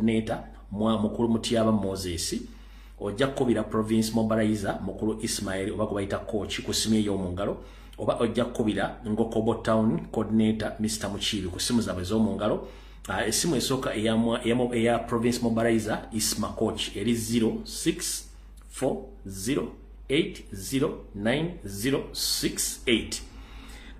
coordinator mukulu Mutiaba Moses, ojja kukubira province mobilizer mukulu Ismail oba kubayita coach ku simu ey'omungalo, oba ojja kukubira Ngokobo town coordinator Mr. Muchibi ku simu zaabwe ez'omungalo. Esimu esooka eya province mobilizer Isma coach eri 0640809068.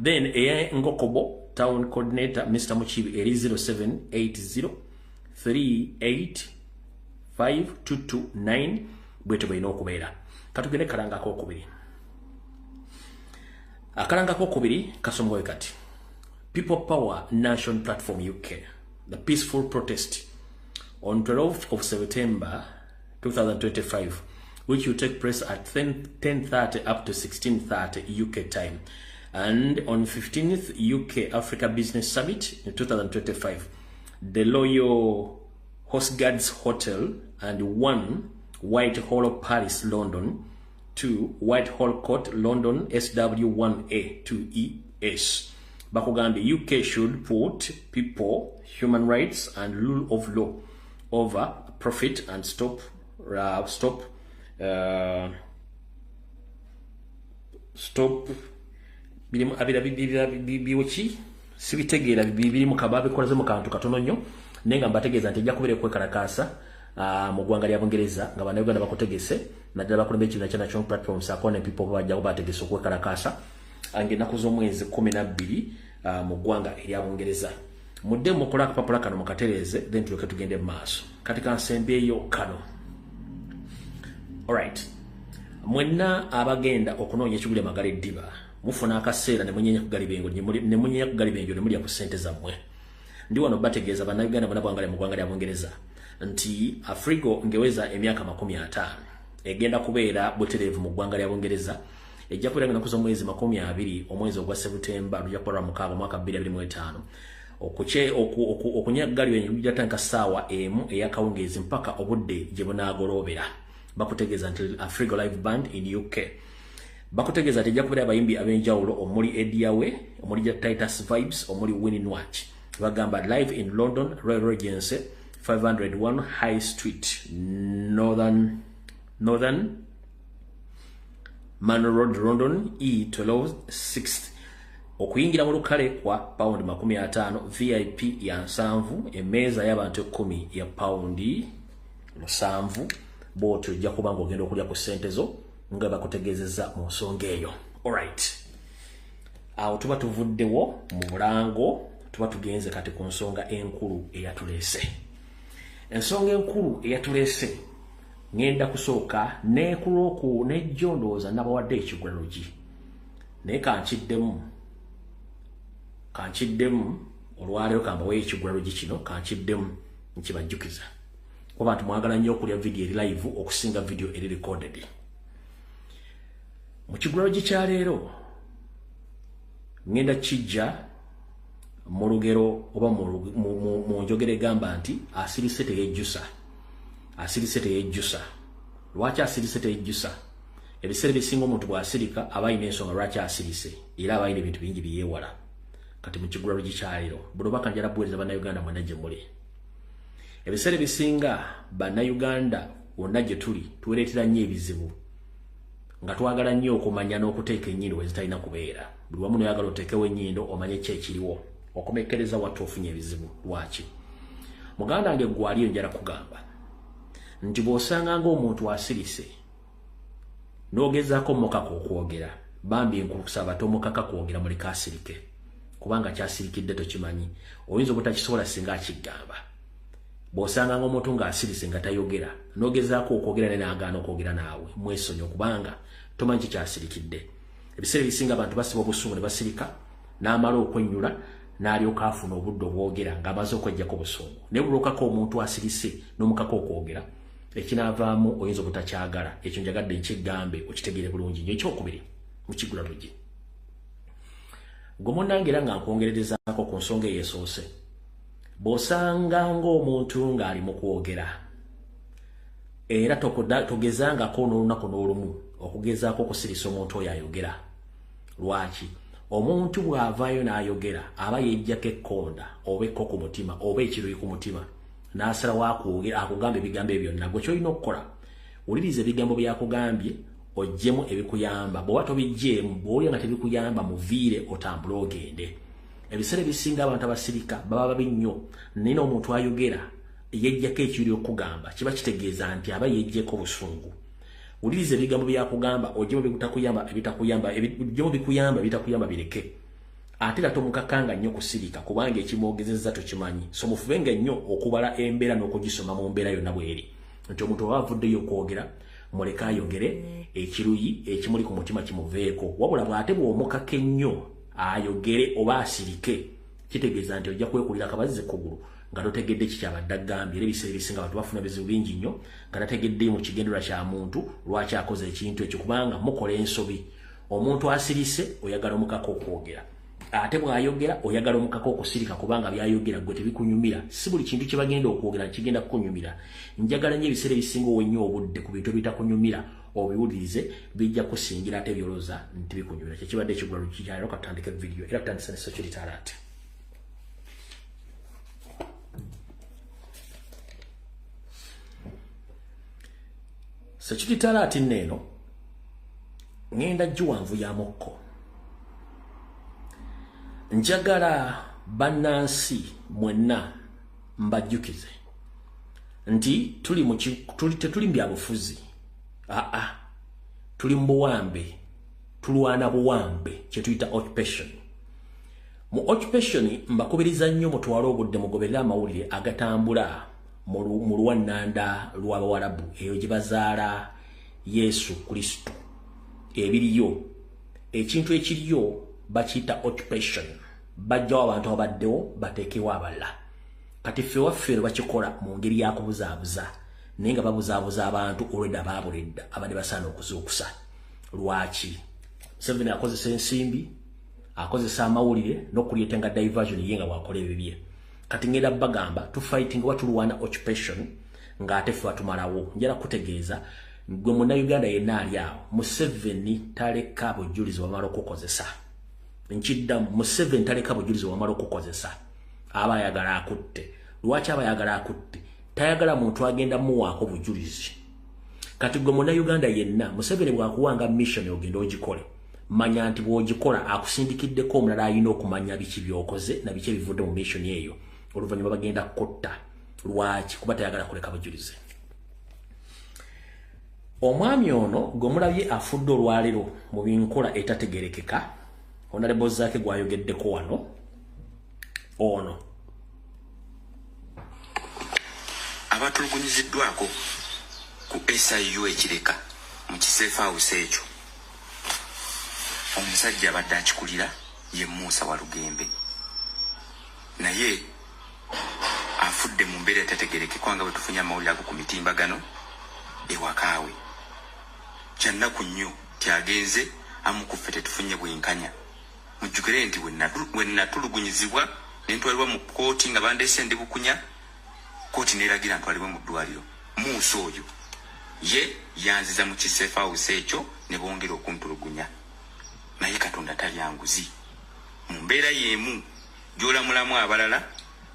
Then eya Ngokobo town coordinator Mr. Muchibi eri 0780385229 bweto bwino okubeera. Katugende kalanga kokubiri. Akalanga kokubiri kasongoye kati. People Power Nation Platform UK. The peaceful protest on 12th of September 2025, which will take place at 10:30 up to 16:30 UK time. And on 15th UK Africa Business Summit in 2025, the Royal Horse Guards Hotel and 1 Whitehall Paris, London, 2 Whitehall Court, London, SW1A to ES. Bakuganda, UK should put people, human rights, and rule of law over profit and stop biwochi sibitegeera bibiri mu kababe kolaze mu kantu katono nnyo nenga mbategeeza nti ejja kubere kwekalakaasa mu ggwanga lya Bungereza nga bannayuganda bakutegese naddala bakulembera ekibiina kya National Platform Sakone people bajja kubategesa okwekalakaasa angenaku z'omwezi 12 mu ggwanga erya Bungereza. Mudde mukola akapapula kano mukatereze then tuleke tugende mu maaso kati kansembeeyo kano. Alright, mwenna abagenda okunoonya ekigule magala eddiba mufuna akaseera ne munyenya kugalibengo ne mulya ku ssente zammwe. Ndi wano bategeeza bannayuganda bonna bwangala mu ggwanga lya Bungereza nti Afrigo ngeweza emyaka 50 egenda kubeera butereevu mu ggwanga lya Bungereza. Ejja kubeera nga nakuza omwezi 20 omwezi ogwa Septemba lujja kuba Lwamukaaga mwaka 2025 okunyaggalyo enjija tanka saawa emu eyakawungeezi mpaka obudde gye bunaagoloobera. Bakutegeeza nti Afrigo Live Band in UK bakutegeeza nti ejja kubeera abayimbi ab'enjawulo omuli Ediawe, omuli Titus Vibes, omuli Winning Watch. Bagamba live in London, Royal Regency, 501 High Street, Northern Manor Road, London, E12 6th. Okuyingira mu lukale kwa pound 50, VIP ya 7, emmeeza y'abantu 10 ya pound 7. Boto ojja kuba ng'ogenda okulya ku ssente zo nga bakutegeezezza mu nsonga eyo. Alright, awo tuba tuvuddewo mu mulango, tuba tugenze kati ku nsonga enkulu eyatuleese. Ensonga enkulu eyatuleese ngenda kusooka nekulooku nejjondooza nabawadde ekigwalogi naye kankiddemu olwaleero kambaweyo ekigwalogi kino kankiddemu nkibajjukiza kuba bantu mwagala nnyo okulya video eri live okusinga video eri recorded. Mu kigwalogi kya leero ngenda kijja mu lugero oba mu njogera egamba nti asirise teyejjusa. Lwaki asirise teyejjusa? Ebiseera bisinga omuntu bw'asirika aba alina ensonga lwaki asirise era aba alina ebintu bingi byeyeewala. Kati mu kigwalogi kya leero bulobaka njala buweereza bannayuganda mwenna gye muli. Ebiseera bisinga bannayuganda wonna gye tuli tuwereetera nnyo ebizibu nga twagala nnyo okumanya n'okuteeka ennyindo we zitalina kubeera. Buli wamu noyagala oteekewo ennyindo omanye ki ekiriwo okumekereza wattu ofunye ebizibu. Lwaki? Muganda wange gwaliyo njala kugamba nti bw'osanga ng'omuntu asirise n'ogezaako mukaka okwogera bambi nkusaba tomukaka kwogera muleka asirike kubanga kyasirikidde tokimanyi oyinza obutakisobola singa akigamba. Bw'osanga ng'omuntu ng'asirise nga tayogera n'ogezaako okwogera naye n'agaana okwogera naawe mwesonyi okubanga tomanyi kyasirikidde. Ebiseera bisinga abantu basiba obusungu ne basirika n'amala okwennyula n'alyoka afuna obudde obwogera ng'amaze okweggyako obusungu. Naye bulokako omuntu asirise n'omukaka okwogera ekinaavaamu oyinza obutakyagala. Ekyo njagadde nkiggambe okitegeere bulungi nnyo. Ekyokubiri mu kigwalogi gwe munnange era nga nkwongererezaako ku nsonga eyeesoose bw'osanga ng'omuntu ng'ali mu kwogera era togezangako n'olunaku n'olumu okugezaako okusirisa omuntu oyo ayogera. Lwaki? Omuntu bw'avaayo n'ayogera aba yejjako ekkonda oba ekko ku mutima oba ekiruyi ku mutima n'asala wakuogera akugamba ebigambo ebyo nabwo kyolina okukola uliriza ebigambo byakugambye ojjemu ebikuyamba bw'oba tobijjeemu bw'olya nga tebikuyamba muviire otambule ogende ebiseera ebisinga abantu abasirika baba babi nnyo naye omuntu ayogera yejjako ekiri okugamba kiba kitegeeza nti aba yejjeko busungu uliriza ebigambo byakugamba ojjemu bitakuyamba ojjemu bikuyamba bitakuyamba bireke ate era tomukakanga nnyo kusirika kubanga ekimwogezezza tokimanyi so mufubenga nnyo okubala embeera n'okugisoma mu mbeera yonna bweri nti omuntu oba avuddeyo okwogera muleka ayogere ekiruyi ekimuli ku mutima kimuveeko wabula bw'ate bw'omukaka ennyo ayogere oba asirike kitegeeza nti ojja kwekulira akabazi kugulu nga totegedde kikyabadde agambye era ebiseera ebisinga abantu bafuna bizibu bingi nnyo nga tategedde mu kigendera kya muntu lwaki akoze ekintu ekyo kubanga mukola ensobi omuntu asirise oyagala omukaka okwogera ate bw'ayogera oyagala omukaka okusirika kubanga byayogera gwe tebikunyumira si buli kintu kye bagenda okwogera kigenda kukunyumira njagala nnyo ebiseera ebisinga owennyo obudde ku bintu ebitakunyumira obiwulirize bijja kusingira ate byoloza nti bikunyumira kyekibadde ekigula lukikyaliro katandika vidiyo era tutandisa ne Security Alert. Security Alert nneeno ngenda jjuwanvu ya mukko njagala bannansi mwenna mbajjukize nti tetuli mu byabufuzi tuli mu buwambe tulwana buwambe kyetuyita occupation mu occupation mbakubiriza nnyo mutwale obudde mugoberera amawulire agatambula mu luwannanda lw'abawarabu eyo gye bazaala Yesu Kristo ebiriyo ekintu ekiriyo bakiyita occupation bajjawo abantu abaddewo bateekewo abalala kati ffe waffe bakikola mu ngeri yakubuzaabuza naye nga babuzaabuza abantu olwedda baabuledda abadde basaana okuzuukusa lwaki Museveni akozesa ensimbi akozesa amawulire n'okulyeta nga diversion ye nga bwakola ebibye kati ngenda bagamba tufighting watulwana occupation ng'ate ffe batumalawo njala kutegeeza gwe munnayuganda yenna ali awo Museveni taleka bujulizi wamala okukozesa nkiddamu Museveni taleka bujulizi wamala okukozesa aba ayagala akutte lwaki aba ayagala akutte tayagala muntu agenda muwaako bujulizi kati gwe munnayuganda yenna Museveni bwakuwanga mission ogenda ogikole manya nti bw'ogikola akusindikiddeko omulala alina okumanya biki byokoze na biki ebivudde mu mission eyo oluvannyuma bagenda kutta lwaki kuba tayagala kuleka bujulizi omwami ono gwe mulabye afudde olwaleero mu binkola etategerekeka Honorable Zaake gwayogeddeko wano ono abatulugunyiziddwako ku SIU ekireka mu kiseefa house ekyo omusajja abadde akikulira ye Musa Walugembe naye afudde mu mbeera etategerekeka nga bwe tufunye amawulire ago ku mitimbagano ewakaawe kyannaku nnyo tyagenze amukuffe tetufunye bwenkanya mujjukire nti wenatulugunyizibwa nentwalibwa mu kooti nga bandeese ndi bukunya kooti neeragira ntwalibwe mu ddwaliro Musa oyo ye yanziza mu kiseefa house ekyo ne bongera okuntulugunya naye Katonda talya nguzi mu mbeera y'emu gy'olamulamu abalala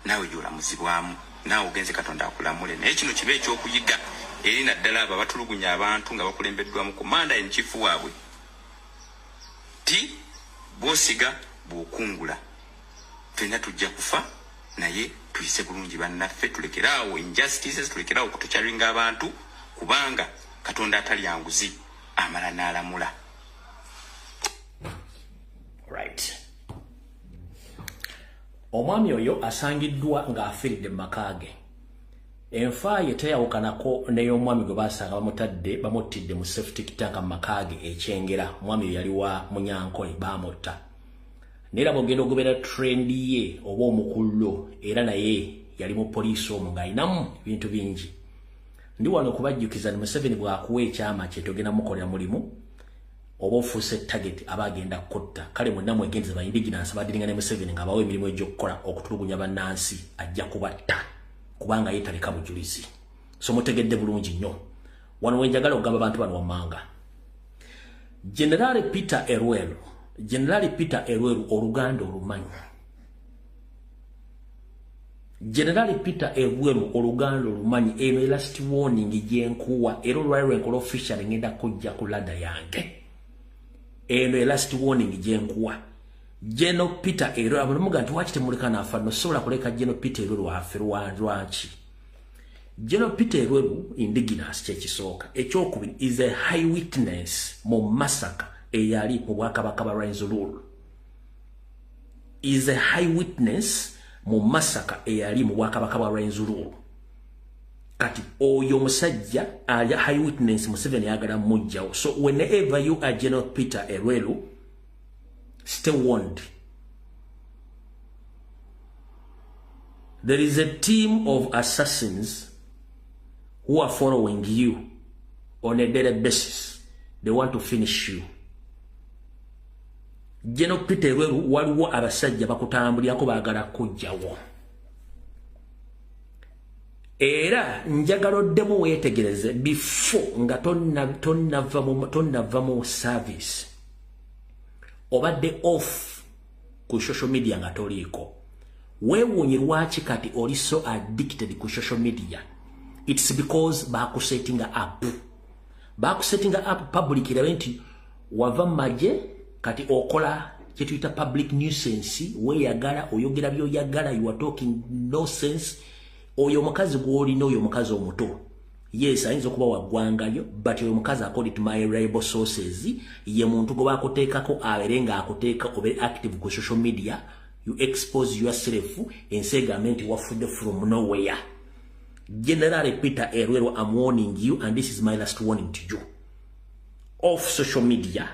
naawe gy'olamuzibwamu naawe ogenze Katonda akulamule naye kino kiba ekyokuyiga eri naddala abo abatulugunya abantu nga bakulembeddwamu komanda in chief waabwe ti bw'osiga bw'okungula ffenna tujja kufa naye tuyise bulungi bannaffe tulekeraawo injustices tulekeraawo okutukyalinga abantu kubanga Katonda atalya nguzi amala n'alamula. Right. Omwami oyo asangiddwa ng'afiiridde mu maka ge. Enfa ye teyawukanako n'ey'omwami gwe baasanga bamuttidde mu septic tank mu maka ge ekyengera. Omwami oyo yali wa Munyankole baamutta. Neera bw'ogenda ogobera trend ye oba omukullo era naye yali mu poliisi omwo ng'alinamu ebintu bingi. Ndi wano okubajjukiza ni Museveni bw'akuwa ekyama kye togenda mukolera mulimu oba ofuuse target aba agenda kutta kale mwenna mwegendeza ba indigenous abadiringa ne Museveni nga bawe emirimu egy'okukola okutulugunya bannansi ajja kubatta kubanga yeetaleka bujulizi. So mutegedde bulungi nnyo wano wenjagala okugamba abantu bano wammanga. General Peter Erweru Oluganda olumanyi General Peter Ebwemu oluganda lumanyi eno last warning jenkuwa ero lwaliro enkola official ngenda kujja kulada yange eno last warning jenkuwa General Peter ero abamuga ntiwakite mulikana afano sola kuleka General Peter ero lwafe lwanchi General Peter ero indigenous chekisoka ekyokubiri is a high witness mu massacre eyali mu Bwakabaka ba Rwenzururu is a high witness mu massacre eyali mu Bwakabaka bwa Rwenzururu kati oyo musajja ali high witness Museveni yagala mujjawo so whenever you are General Peter Erwelu stay warned. There is a team of assassins who are following you on a daily basis. They want to finish you. General Peter Erwelu waliwo abasajja bakutambulyako baagala kujjawo. Era njagaloddemu weetegereze before nga tonnava mu service. Obadde off ku social media nga toliiko. Weewuunyi lwaki kati oli so addicted ku social media. It's because bakusettinga up. Bakusettinga up public irabe nti wava maje kati okola kyetuyita public nuisance weyagala oyogera byoyagala you are talking nonsense oyo mukazi gwolina oyo mukazi omuto yes ayinza okuba waggwangayo but oyo mukazi according to my reliable sources ye muntu gwe bakuteekako aberenga akuteeka obe active ku social media you expose yourself and say government wafudde from nowhere. General Peter Erwelu, I'm warning you and this is my last warning to you. Off social media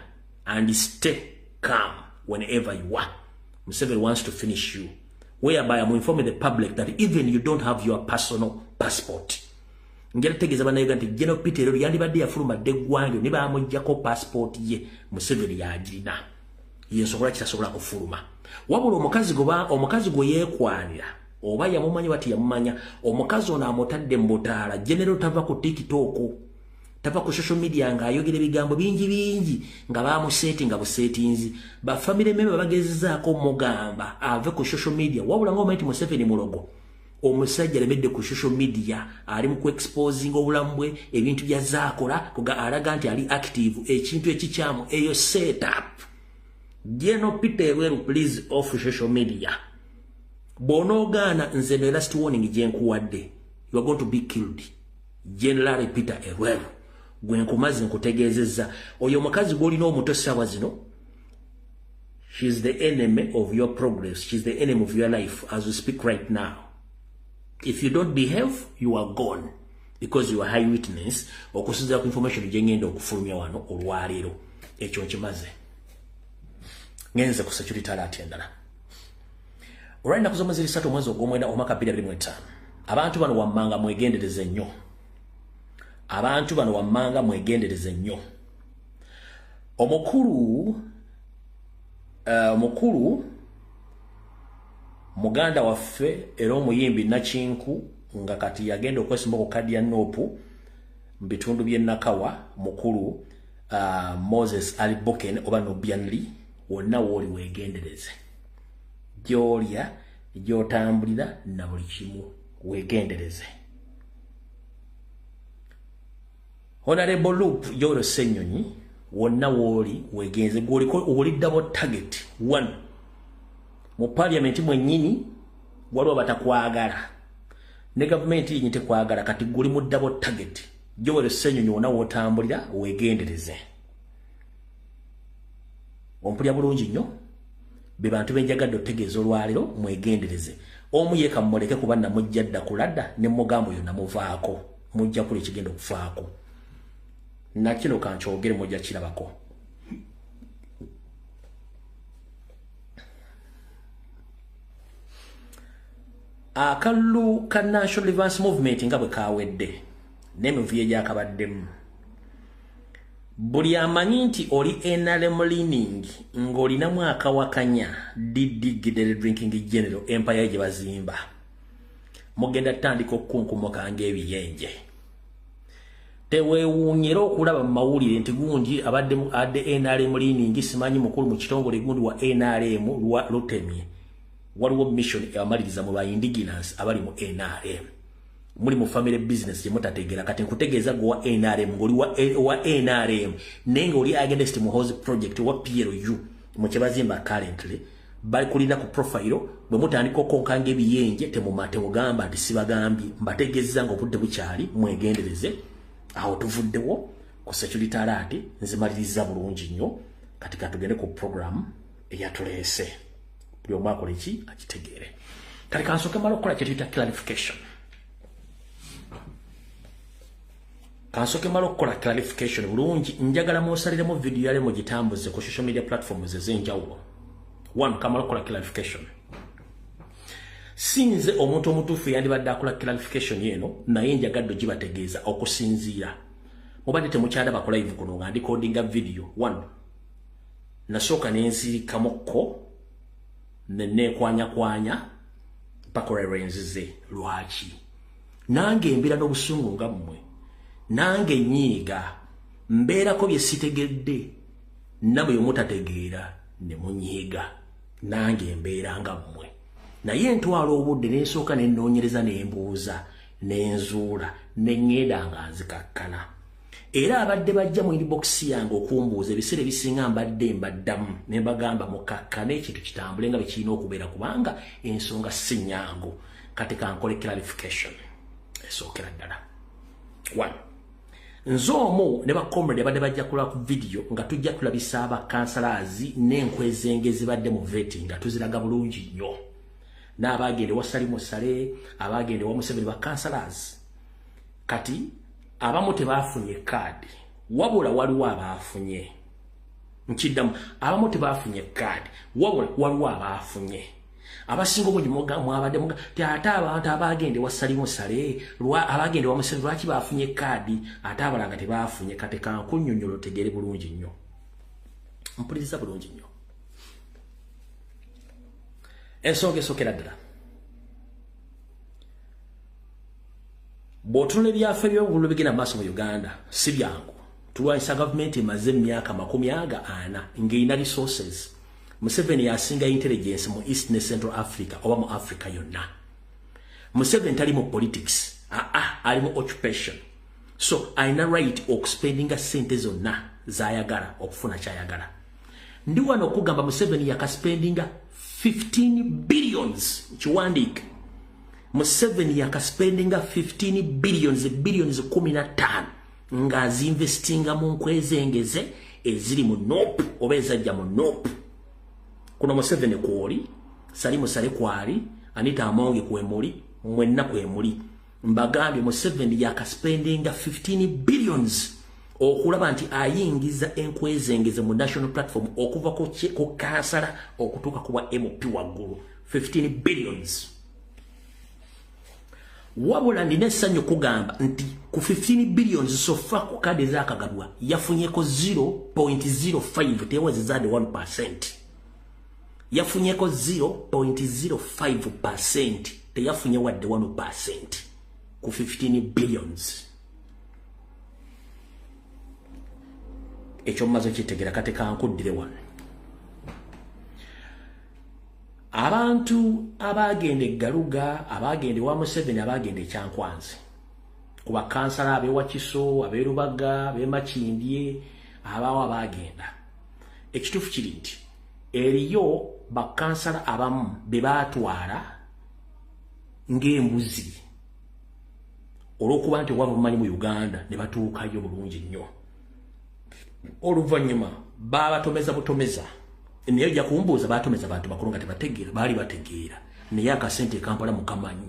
and stay calm whenever you are. Museveni wants to finish you. Whereby I'm informing the public that even you don't have your personal passport. Ngere tegeza banayiga nti General Peter Erwelu yandibadde yafuluma deggwanjo ne bamuggyako passport ye Museveni yagirina. Yensobola kitasobola kufuluma. Wabula omukazi gwe yeekwanira oba yamumanyi bati yamumanya omukazi ono amutadde mbutaala General tava ku TikTok tava ku social media nga ayogera ebigambo bingi nga bamusettinga busettinzi ba family member bagezezaako mugamba ave ku social media wabula ng'omanyi Museveni mulogo omusajja alemedde ku social media ali mu exposing obulamu bwe ebintu byazaakola kuga alaga nti ali active ekintu ekikyamu eyo setup. General Peter Erwelu please off social media. Bonogana nze the last warning jenkuwadde you are going to be killed. General Peter Erwelu gwe nkumazi nkutegeezezza oyo mukazi gwolina omuto ssaawa zino she is the enemy of your progress, she is the enemy of your life as we speak right now. If you don't behave you are gone because you are high witness okusinziira ku information gyengenda okufulumya wano olwaleero ekyo nkimaze ngenze ku security alert endala. Olwali naku zomwezi 3 omwezi ogw'omwenda omwaka 2025 abantu bano wammanga mwegendereze nnyo. Abantu bano wammanga mwegendereze nnyo. Omukulu muganda waffe era omuyimbi Nakinku nga kati yagenda okwesimba ku kadi ya Nopu mu bitundu by'e Nakawa mukulu Moses Ali Boken oba Nobianli wonna wooli weegendereze. Gyolya gyotambulira na buli kimu weegendereze. Honorable Loop Yoro Senyonyi wonna wooli weegenze gwoliko owuliddawo target 1 mu parliament mwennyini waliwo batakwagala ne government yinyi tekwagala kati guli mu double target. Yoro Senyonyi wonna wotambulira weegendereze. Ompulya bulungi nnyo be bantu benjagadde otegeeza olwaleero mwegendereze. Omu yeeka mmuleke kuba namujja dda kuladda ne mugambo yonna muvaako mujja kuli ekigenda okufaako. Nakino kankyogere mujja kirabako. Akalulu ka National Advance Movement nga bwe kaawedde n'emivuyo egyakabaddemu. Buli amanyi nti oli NRM leaning ng'olinamu akawakanya Gidere Drinking General empire gye bazimba. Mugenda tandika okukunkumoka ng'ebiyenje. Teweewuunyera okulaba mu mawulire nti gundi abadde NRM leaning simanyi mukulu mu kitongole gundi wa NRM lutemye. waliwo mission amaliriza mu ba indigenous abali mu NRM muri mu family business je mutategera kati nkutegeeza go wa NRM ngoli wa NRM nenga oli against muhozi project wa PLU mu kyebazimba currently bali kulina ku profile bwe mutandika okonkanga ebiyenje temumate mugamba nti sibagambi mbategeeza ngo budde bukyali mwegendereze aho tuvuddewo ku security alert nzimaliriza bulungi nnyo katika tugende ku program eyatulese buli omu akola eki akitegeere kati kansoke mala okukola kyetuyita clarification bulungi njagala mwosaliremu video yale mugitambuze ku social media platforms ez'enjawulo. One, kamala kola clarification. Sinze omuntu omutuufu yandibadde akola clarification yeno naye njagadde gibategeeza okusinziira. Mubadde temukyalaba ku live kuno nga ndikodinga video. One, nasooka nensirikamukko nenekwanya mpaka renzize lwaki. Nange mbeera n'obusungu nga mmwe. Nange nyiiga mbeerako bye sitegedde nabwe mutategeera ne munyiiga nange mbeera nga mmwe naye ntwala obudde n'ensooka n'ennoonyereza n'embuuza n'enzuula n'eŋŋenda nga nzikakkana era abadde bajja mu inbox yange okumbuuza ebiseera ebisinga mbaddamu ne mbagamba mukakkane ekintu kitambule nga bwe kirina okubeera kubanga ensonga si nnyangu kati kankole clarification esookera ddala. One, nzomu ne bakomrade badde bajja kula ku video nga tujja tulabisa abakansalaazi n'enkwezenge zibadde mu veti nga tuziraga bulungi nnyo n'abagende wasali musale abagende wa Museveni bakansalaazi kati abamu tebafunye kaadi wabula waliwo abaafunye nkiddamu abamu tebafunye kaadi wabula waliwo abaafunye abasinga obungi mwabadde ate abantu abagende wasali musale abagende wa Museveni lwaki bafunye kaadi ate abalanga tebaafunye kati kankunnyonnyola otegere bulungi nnyo mpuliriza bulungi nnyo ensonga esookera ddala bw'otunula ebyaffe ebyobululu bigenda mu maaso mu Uganda si byangu tulwanyisa gavumenti emaze emyaka 40 ng'erina resources. Museveni yasinga intelligence mu East ne Central Africa oba mu Africa yonna. Museveni tali mu politics ali mu occupation so aina right okuspendinga sente zonna zayagala okufuna kyayagala. Ndi wano okugamba Museveni yakaspendinga 15 billions kiwandiika Museveni yakaspendinga 15 billions 15 nga azinvestinga mu nkwezengeze eziri mu NOP oba ezajja mu NOP. Kuno Museveni kwoli sali musale kwali Anita Amonge kwemuli mwenna kwemuli mbagambye Museveni yakaspendinga 15 billions okulaba nti ayingiza enkwezengeze mu national platform okuva ku kansala okutuuka kuwa MP waggulu 15 billions. Wabula ndina essanyu kugamba nti ku 15 billions sofa ku kadi zaakagalwa yafunyeko 0.05 tewazizade 1%. Yafunyeko 0.05% teyafunye wadde 1% ku 15 billions. Ekyo mmaze kitegera kate kankuddire wano. Abantu abagende Galuga, abagende wa Museveni, abagende Kyankwanzi. Kuba kansala abe Wakiso, abe Rubaga, abe Makindye, abawo abagenda. Ekituufu kiri nti eriyo bakansala abamu be baatwala ng'embuzi olw'okuba nti wabamanyi mu Uganda ne batuukayo bulungi nnyo. Oluvannyuma babatomeza butomeza naye ojja kumbuuza batomeza bantu bakulu nga tebategeera baali bategeera naye akasente Kampala mukamanyi.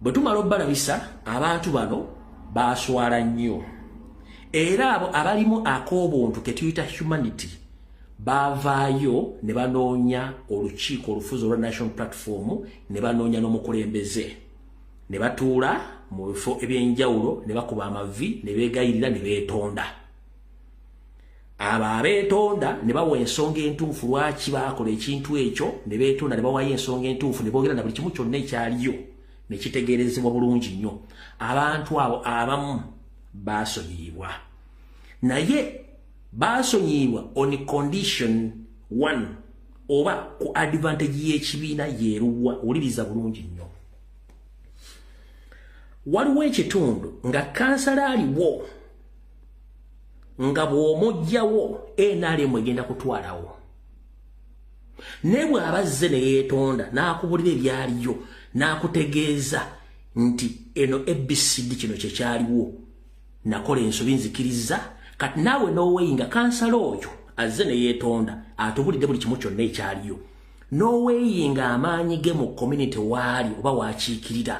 Bwe tumala obbalabisa abantu bano baaswala nnyo era abo abalimu ak'obuntu ke tuyita humanity bavaayo ne banoonya olukiiko olufuzi olwa national platform ne banoonya n'omukulembeze ne batuula mu bifo ebyenjawulo ne bakuba amavi ne beegayirira ne beetonda. Aba abeetonda ne bawa ensonga entuufu lwaki baakola ekintu ekyo ne beetonda ne bawayo ensonga entuufu ne boogera na buli kimu kyonna ekyaliyo ne kitegeerezebwa bulungi nnyo. Abantu abo abamu baasonyiyibwa naye baasonyiyibwa on condition one oba ku advantage y'ekibiina yeeruwa uliriza bulungi nnyo. Waliwo ekitundu nga kansala aliwo nga bw'omugyawo NRM egenda kutwalawo. Ne bw'abazze ne yeetonda n'akubulira ebyaliyo n'akutegeeza nti eno ABCD kino kye kyaliwo nakola ensobi nzikiriza kati naawe n'oweyinga kansala oyo azze ne yeetonda atubulidde buli kimu kyonna ekyaliyo n'oweyinga amaanyi ge mu community waali oba waakiikirira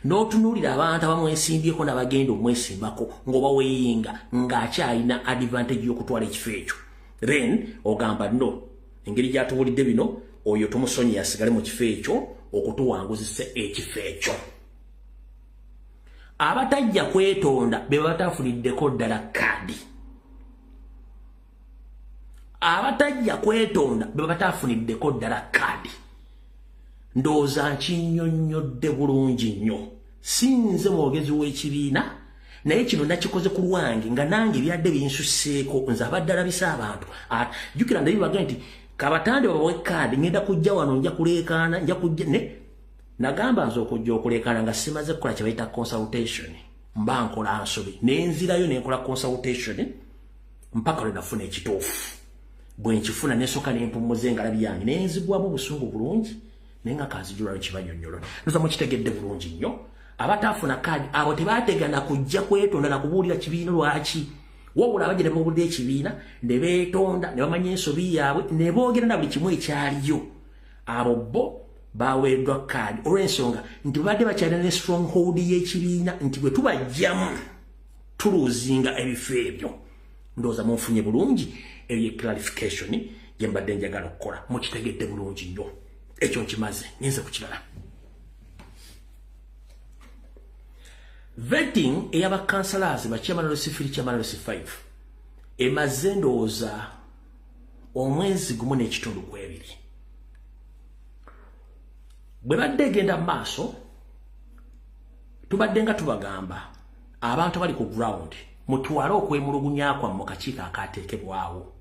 n'otunuulira abantu abamwesimbyeko n'abagenda omwesimbako ng'oba weeyinga ng'akyalina advantage y'okutwala ekifo ekyo then ogamba no engeri gy'atubulidde bino oyo tumusonyi asigale mu kifo ekyo okutuwanguzisa ekifo ekyo. Abatajja kwetonda be batafuniddeko ddala kaadi. Abatajja kwetonda be batafuniddeko ddala kaadi. Ndowooza nkinnyonnyodde bulungi nnyo. Sinze mwogezi w'ekibiina naye kino nakikoze ku lwange nga nange byadde binsusseeko nze abadde alabisa abantu. Jjukira ndabibaga nti kabatande babawe kaadi ngenda kujja wano nja kuleekaana nja kujja ne nagamba nze okujja okuleekaana nga simaze kukola kye bayita consultation mba nkola nsobi nenzirayo nenkola consultation mpaka lwe nafuna ekituufu bwe nkifuna nesooka nempumuza engalabi yange nenzigwamu busungu bulungi naye nga kanzijulwayo kibanyonnyolo nza mukitegedde bulungi nnyo. Abataafuna kaadi abo tebaategana kujja kwetonda na kubuulira kibiina lwaki wabula abajja ne babuulira ekibiina ne beetonda ne bamanya ensobi yaabwe ne boogera na buli kimu ekyaliyo abo bo baweeddwa kaadi olw'ensonga nti babadde bakyalina ne stronghold y'ekibiina nti bwe tubajjamu tuluuzinga ebifo ebyo. Ndowooza munfunye bulungi eyo ye clarification gye mbadde njagala okukola mukitegedde bulungi nnyo ekyo nkimaze ngenze ku kirala. Vetting ey'abakansalazi ba chairman level 3 chairman level 5 emaze ndowooza omwezi gumu n'ekitundu gwebiri. Bwe badde egenda maaso tubadde nga tubagamba abantu bali ku ground mutwale okwemulugunya kwammwe mu kakiiko akaateekebwawo.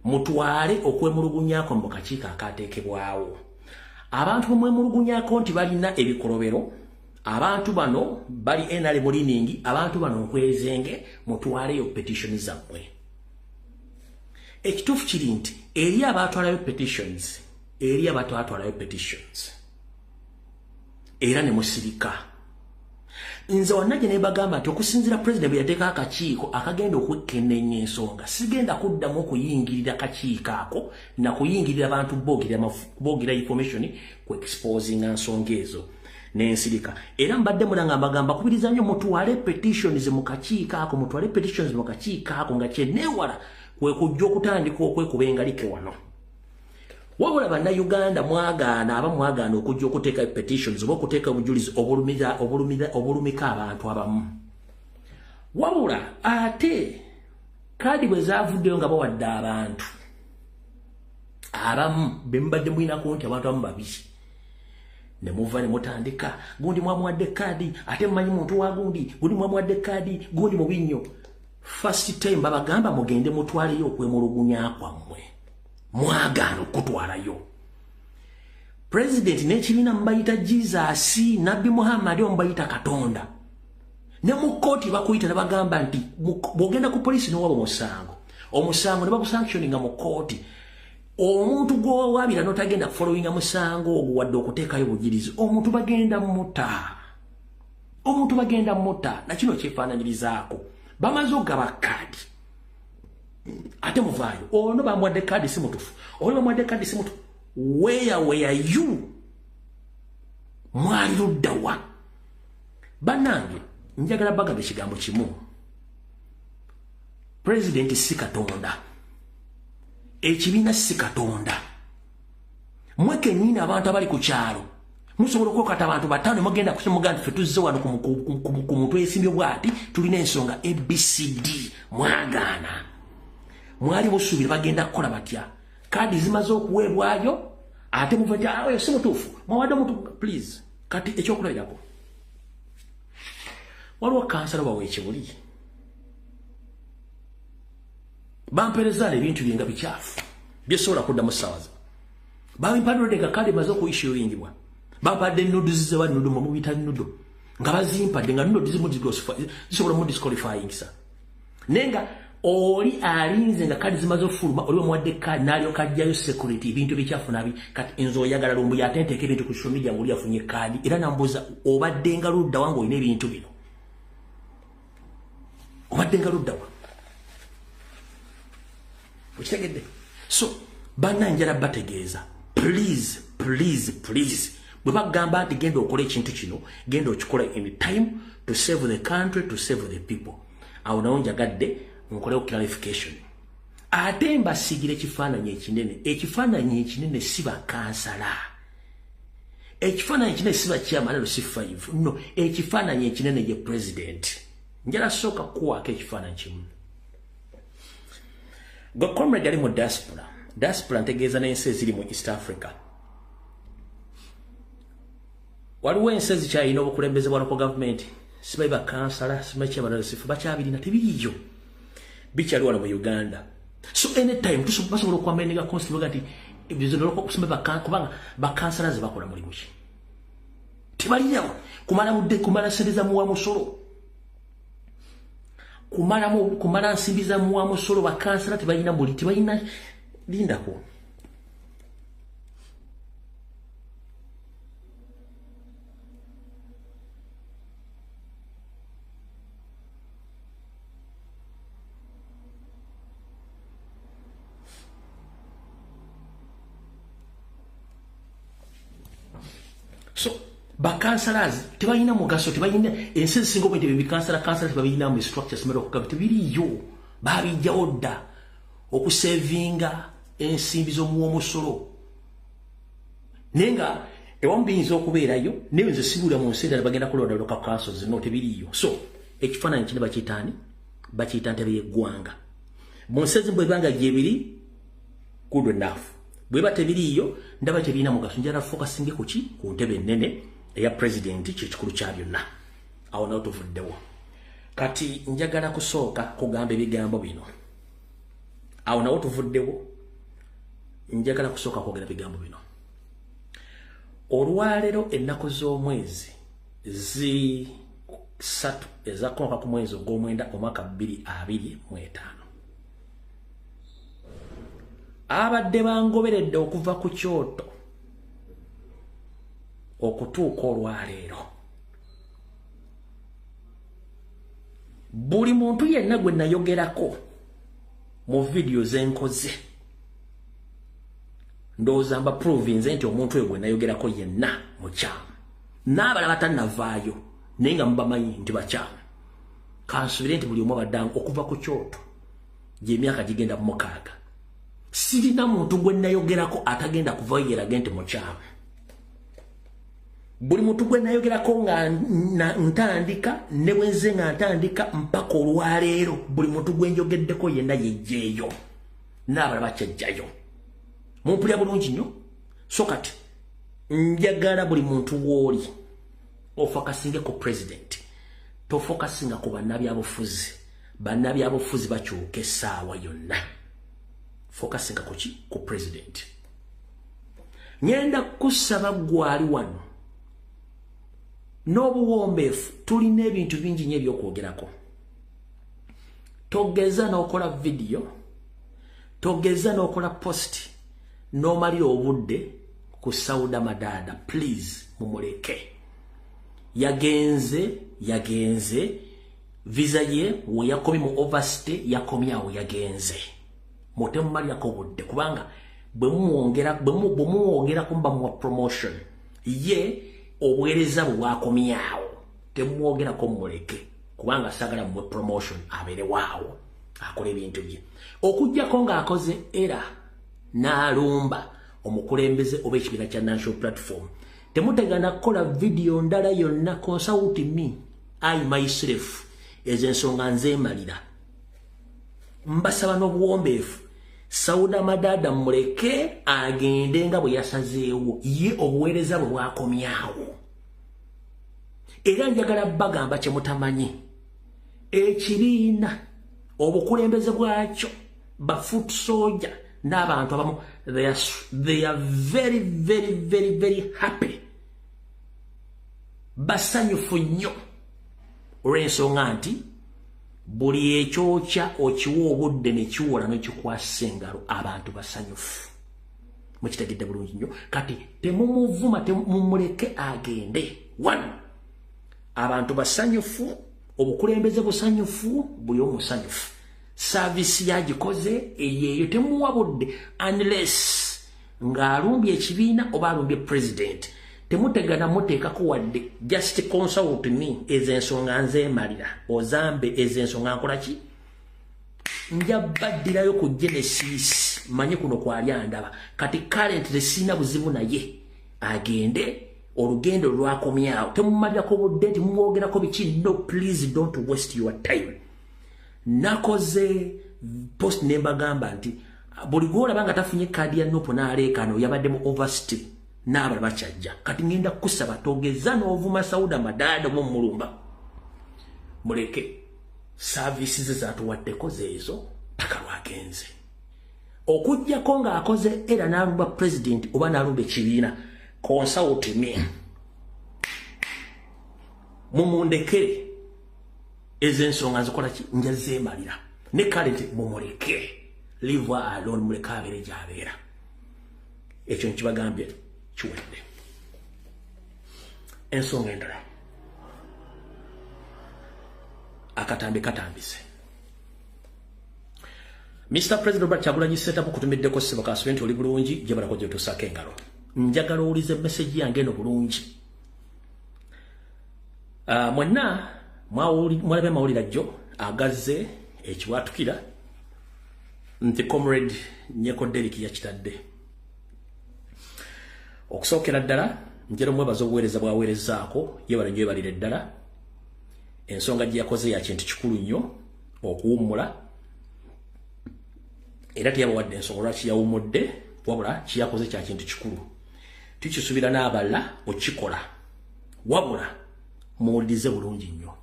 Mutwale okwemulugunya kwammwe mu kakiiko akaateekebwawo. Abantu bamwemulugunyako nti balina ebikolobero abantu bano bali NRM liningi abantu bano nkwezenge mutwaleyo petition zammwe. Ekituufu kiri nti eri abatwalayo petitions era ne musirika. Nze wannajja ne bagamba nti okusinziira president bwe yateeka akakiiko akagenda okwekenneenya ensonga sigenda kuddamu okuyingirira kakiiko ako na kuyingirira abantu boogera information ku exposing nsonga ezo n'ensirika. Era mbadde mulanga mbagamba kubiriza nnyo mutwale petitions mu kakiiko ako nga kyenneewala kwe kujja okutandika okwekuba engalike wano. Wabula bannayuganda mwagaana okujja okuteeka petitions oba okuteeka obujulizi obulumika abantu abamu. Wabula ate kaadi bwe zaavuddeyo nga bawadde abantu abamu be mubadde mulinaku nti abantu abamu babiri ne muva ne mutandika gundi mwamuwadde kaadi ate mumanyi muntu wa gundi mwamuwadde kaadi gundi mu binnyo. First time babagamba mugende mutwaleyo okwemulugunya kwammwe mwagaana okutwalayo. President n'ekibiina mubayita Jesus Nabbi Muhammad mubayita Katonda ne mu kooti bakuyita ne bagamba nti bw'ogenda ku poliisi n'owaba omusango ne bakusanctioninga mu kooti omuntu gw'owabira n'otagenda kufollowinga musango ogwo wadde okuteekayo bujirizi omuntu bagenda mutta na kino kyefaananyirizaako bamaze okugaba kaadi ate muvaayo ono bamuwadde kaadi si mutufu oli bamuwadde kaadi si mutufu where you mwali luddawa. Bannange njagala bagamba ekigambo kimu president si Katonda ekibiina si Katonda. Mwe kennyini abantu abali ku kyalo musobola okwokata abantu bataano mugenda kukimuga nti ffe tuzze wano ku muntu esimbye bwati tulina ensonga ABCD mwagaana mwali musuubira bagenda kukola batya kaadi zimaze okuweebwayo ate muva nti oyo si mutuufu mwawadde omuntu please. Kati ekyokulabirako waliwo kansala bawe ekibuli bamperezaala ebintu byenga bikyafu byesobola kuddamu ssaawa zino babimpadde nga kale maze okuyisha oyingibwa bampadde nuduzi ze banudu mu bita nudu nga bazimpadde nga nudu zimu zisobola mu disqualifying sa nenga oli alinze nga kadi zimaze ofuluma oli omwadde kadi nalyo kajjayo security ibintu bikyafu nabi kati enzo oyagala lumbu yatenteke ebintu ku social media ngoli afunye kadi era nambuza obadde nga ludda wange olina ebintu bino obadde nga ludda wa ukitegedde so bananjala bategeeza please bwe bagamba nti genda okola ekintu kino genda okikola in time to save the country to save the people awo nawo njagadde nkolewo clarification ate mbasigire ekifaananyi ekinene si bakansala ekifaananyi ekinene si bakyamala si 5 no ekifaananyi ekinene ye president njala sooka kuwaako ekifaananyi kimu gwe comrade ali mu diaspora ntegeeza n'ensi eziri mu East Africa waliwo ensi ezikyalina obukulembeze bwa local government sibayi bakansala sibayi kyamala sifu bakyabirina tebiriyo bikyali wano mu Uganda so anytime basobola okwamenga constitution gati ebizolo kubanga bakansala ze bakola mulimu ki tebaliyo kumala sendeza muwa musolo kumala nsimbiza muwa musolo bakansala tebalina lindako so bakansalazi tebalina mugaso tebalina ensi singo bwe bikansala tebalina mu structures mero okugabita biriyo babijjawo dda okusevinga ensimbi z'omuwa omusolo nenga ewamu biyinza okubeerayo naye nze sibula mu nsi endala bagenda kulonda local councils no tebiriyo so ekifaananyi kino bakiyita ntebe y'eggwanga mu nsi ezimu bwebanga gyebiri good enough bweba tebiriyo ndaba tebirina mugaso njala focusinge ku ntebe ennene eya president kyekikulu kya byonna awo nawo tuvuddewo kati njagala kusooka kugamba ebigambo bino awo nawo tuvuddewo njagala kusooka kwogera bigambo bino olwaleero ennaku z'omwezi zi3 ezakonka ku mwezi ogw'omwenda omwaka 2025 abadde bangoberedde okuva ku kyoto okutuuka olwaleero buli muntu yenna gwe nayogerako mu vidiyo zenkoze ndowooza mba provinze nti omuntu oyo gwe nayogerako yenna mukyamu n'abala batannavaayo naye nga mubamanyi nti bakyamu kansubire nti buli omu abaddangu okuva ku kyoto gy'emyaka gigenda mu 6 sirina muntu gwe nayogerako atagenda kuvayo yerage nti mukyamu buli muntu gwe nayogerako nga ntandika ne bwenze nga ntandika mpaka olwaleero buli muntu gwe njogeddeko yenna yejjeeyo n'abala bakyajjayo mumpulya bulungi nnyo so kati njagala buli muntu w'oli ofokasinge ku president tofokasinga ku bannabyabufuzi bakyuka essaawa yonna fokasinga ku president ngenda kusaba gwali wano n'obuwombeefu tulina ebintu bingi nnyo ebyokwogerako togeza n'okola video togeza n'okola post n'omalira obudde ku Sauda Madada please mumuleke yagenze visa ye we yakomi mu overstay yakomi awo yagenze mutemumalirako obudde kubanga bwe mumuwongera kumba muwa promotion ye obuweereza bwe bwakomyawo temumwogerako mumuleke kubanga sagala muwe promotion abeere waawo akola ebintu bye okujjako ng'akoze era n'alumba omukulembeze oba ekibiina kya national platform temutegana kukola video ndala yonna consult me I myself ez'ensonga nzeemalira mbasaba n'obuwombeefu Sauda Madada muleke agende nga bwe yasazeewo ye obuweereza bwe bwakomyawo era njagala bagamba kye mutamanyi ekibiina obukulembeze bwakyo ba foot soldier n'abantu abamu they are very very very very happy basanyufu nnyo olw'ensonga nti buli ekyokya okiwa obudde ne kiwola n'ekikwasa engalo abantu basanyufu mukitegedde bulungi nnyo kati temumuvuma temumuleke agende one abantu basanyufu obukulembeze busanyufu buli omusanyufu service yagikoze eyeeyo temuwa budde unless ng'alumbye ekibiina oba alumbye president temutegana muteekako wadde just consult me ez'ensonga nzeemalira ozambe ez'ensonga nkolaki nja baddirayo ku Genesis manye kuno kwali andaba kati currently sina buzibu naye agende olugendo lwakomyawo temumalirako budde nti mumwogerako biki no please don't waste your time nakoze post nembagamba nti buli gwolaba nga tafunye kadi ya Nuupu n'aleekaano yabaddemu overstay n'abalala bakyajja kati ngenda kusaba togeza n'ovuma Sauda Madada mu mulumba muleke services zatuwaddeko zeezo paka lwagenze okujjako ng'akoze era n'alumba president oba n'alumba ekibiina consult me mumundekere ez'ensonga nzikola ki nja zeemalira ne kale nti mumuleke leave her alone muleka abeere gy'abeera ekyo nkibagambye kiwedde ensonga endala akatambi katambise Mr. President Robert Kyagulanyi Ssentamu kutumiddeko ssibo kasube nti oli bulungi gye balako gye tusaako engalo njagala owulize message yange eno bulungi mwenna mwalabe mawulira jjo agazze ekiwatukira nti comrade Nyeko Derrick yakitadde okusookera ddala njera omwebaza obuweereza bwaweerezaako yebala nnyo yebalire ddala ensonga gye yakoze ya kintu kikulu nnyo okuwummula era teyabawadde ensonga lwaki yawummudde wabula kiyakoze kya kintu kikulu tikisuubira n'abalala okikola wabula muwulirize bulungi nnyo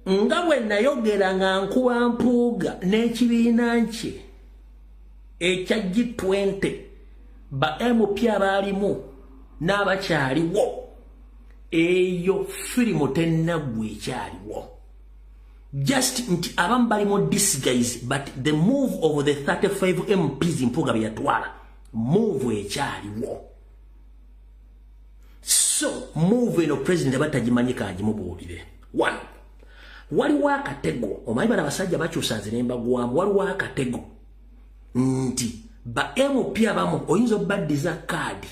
nga bwe nayogera nga nkuba mpuuga n'ekibiina kye ekya G20 ba MP abaalimu n'abakyaliwo eyo firimu tennaggwa ekyaliwo just nti abamu bali mu disguise but the move of the 35 MPs mpuuga bye yatwala move ekyaliwo so move eno president batagimanyika agimubuulire one waliwo akatego omanyi bana abasajja bakyusa nze ne mbagwamu waliwo akatego nti ba MP abamu oyinza obbaddiza kaadi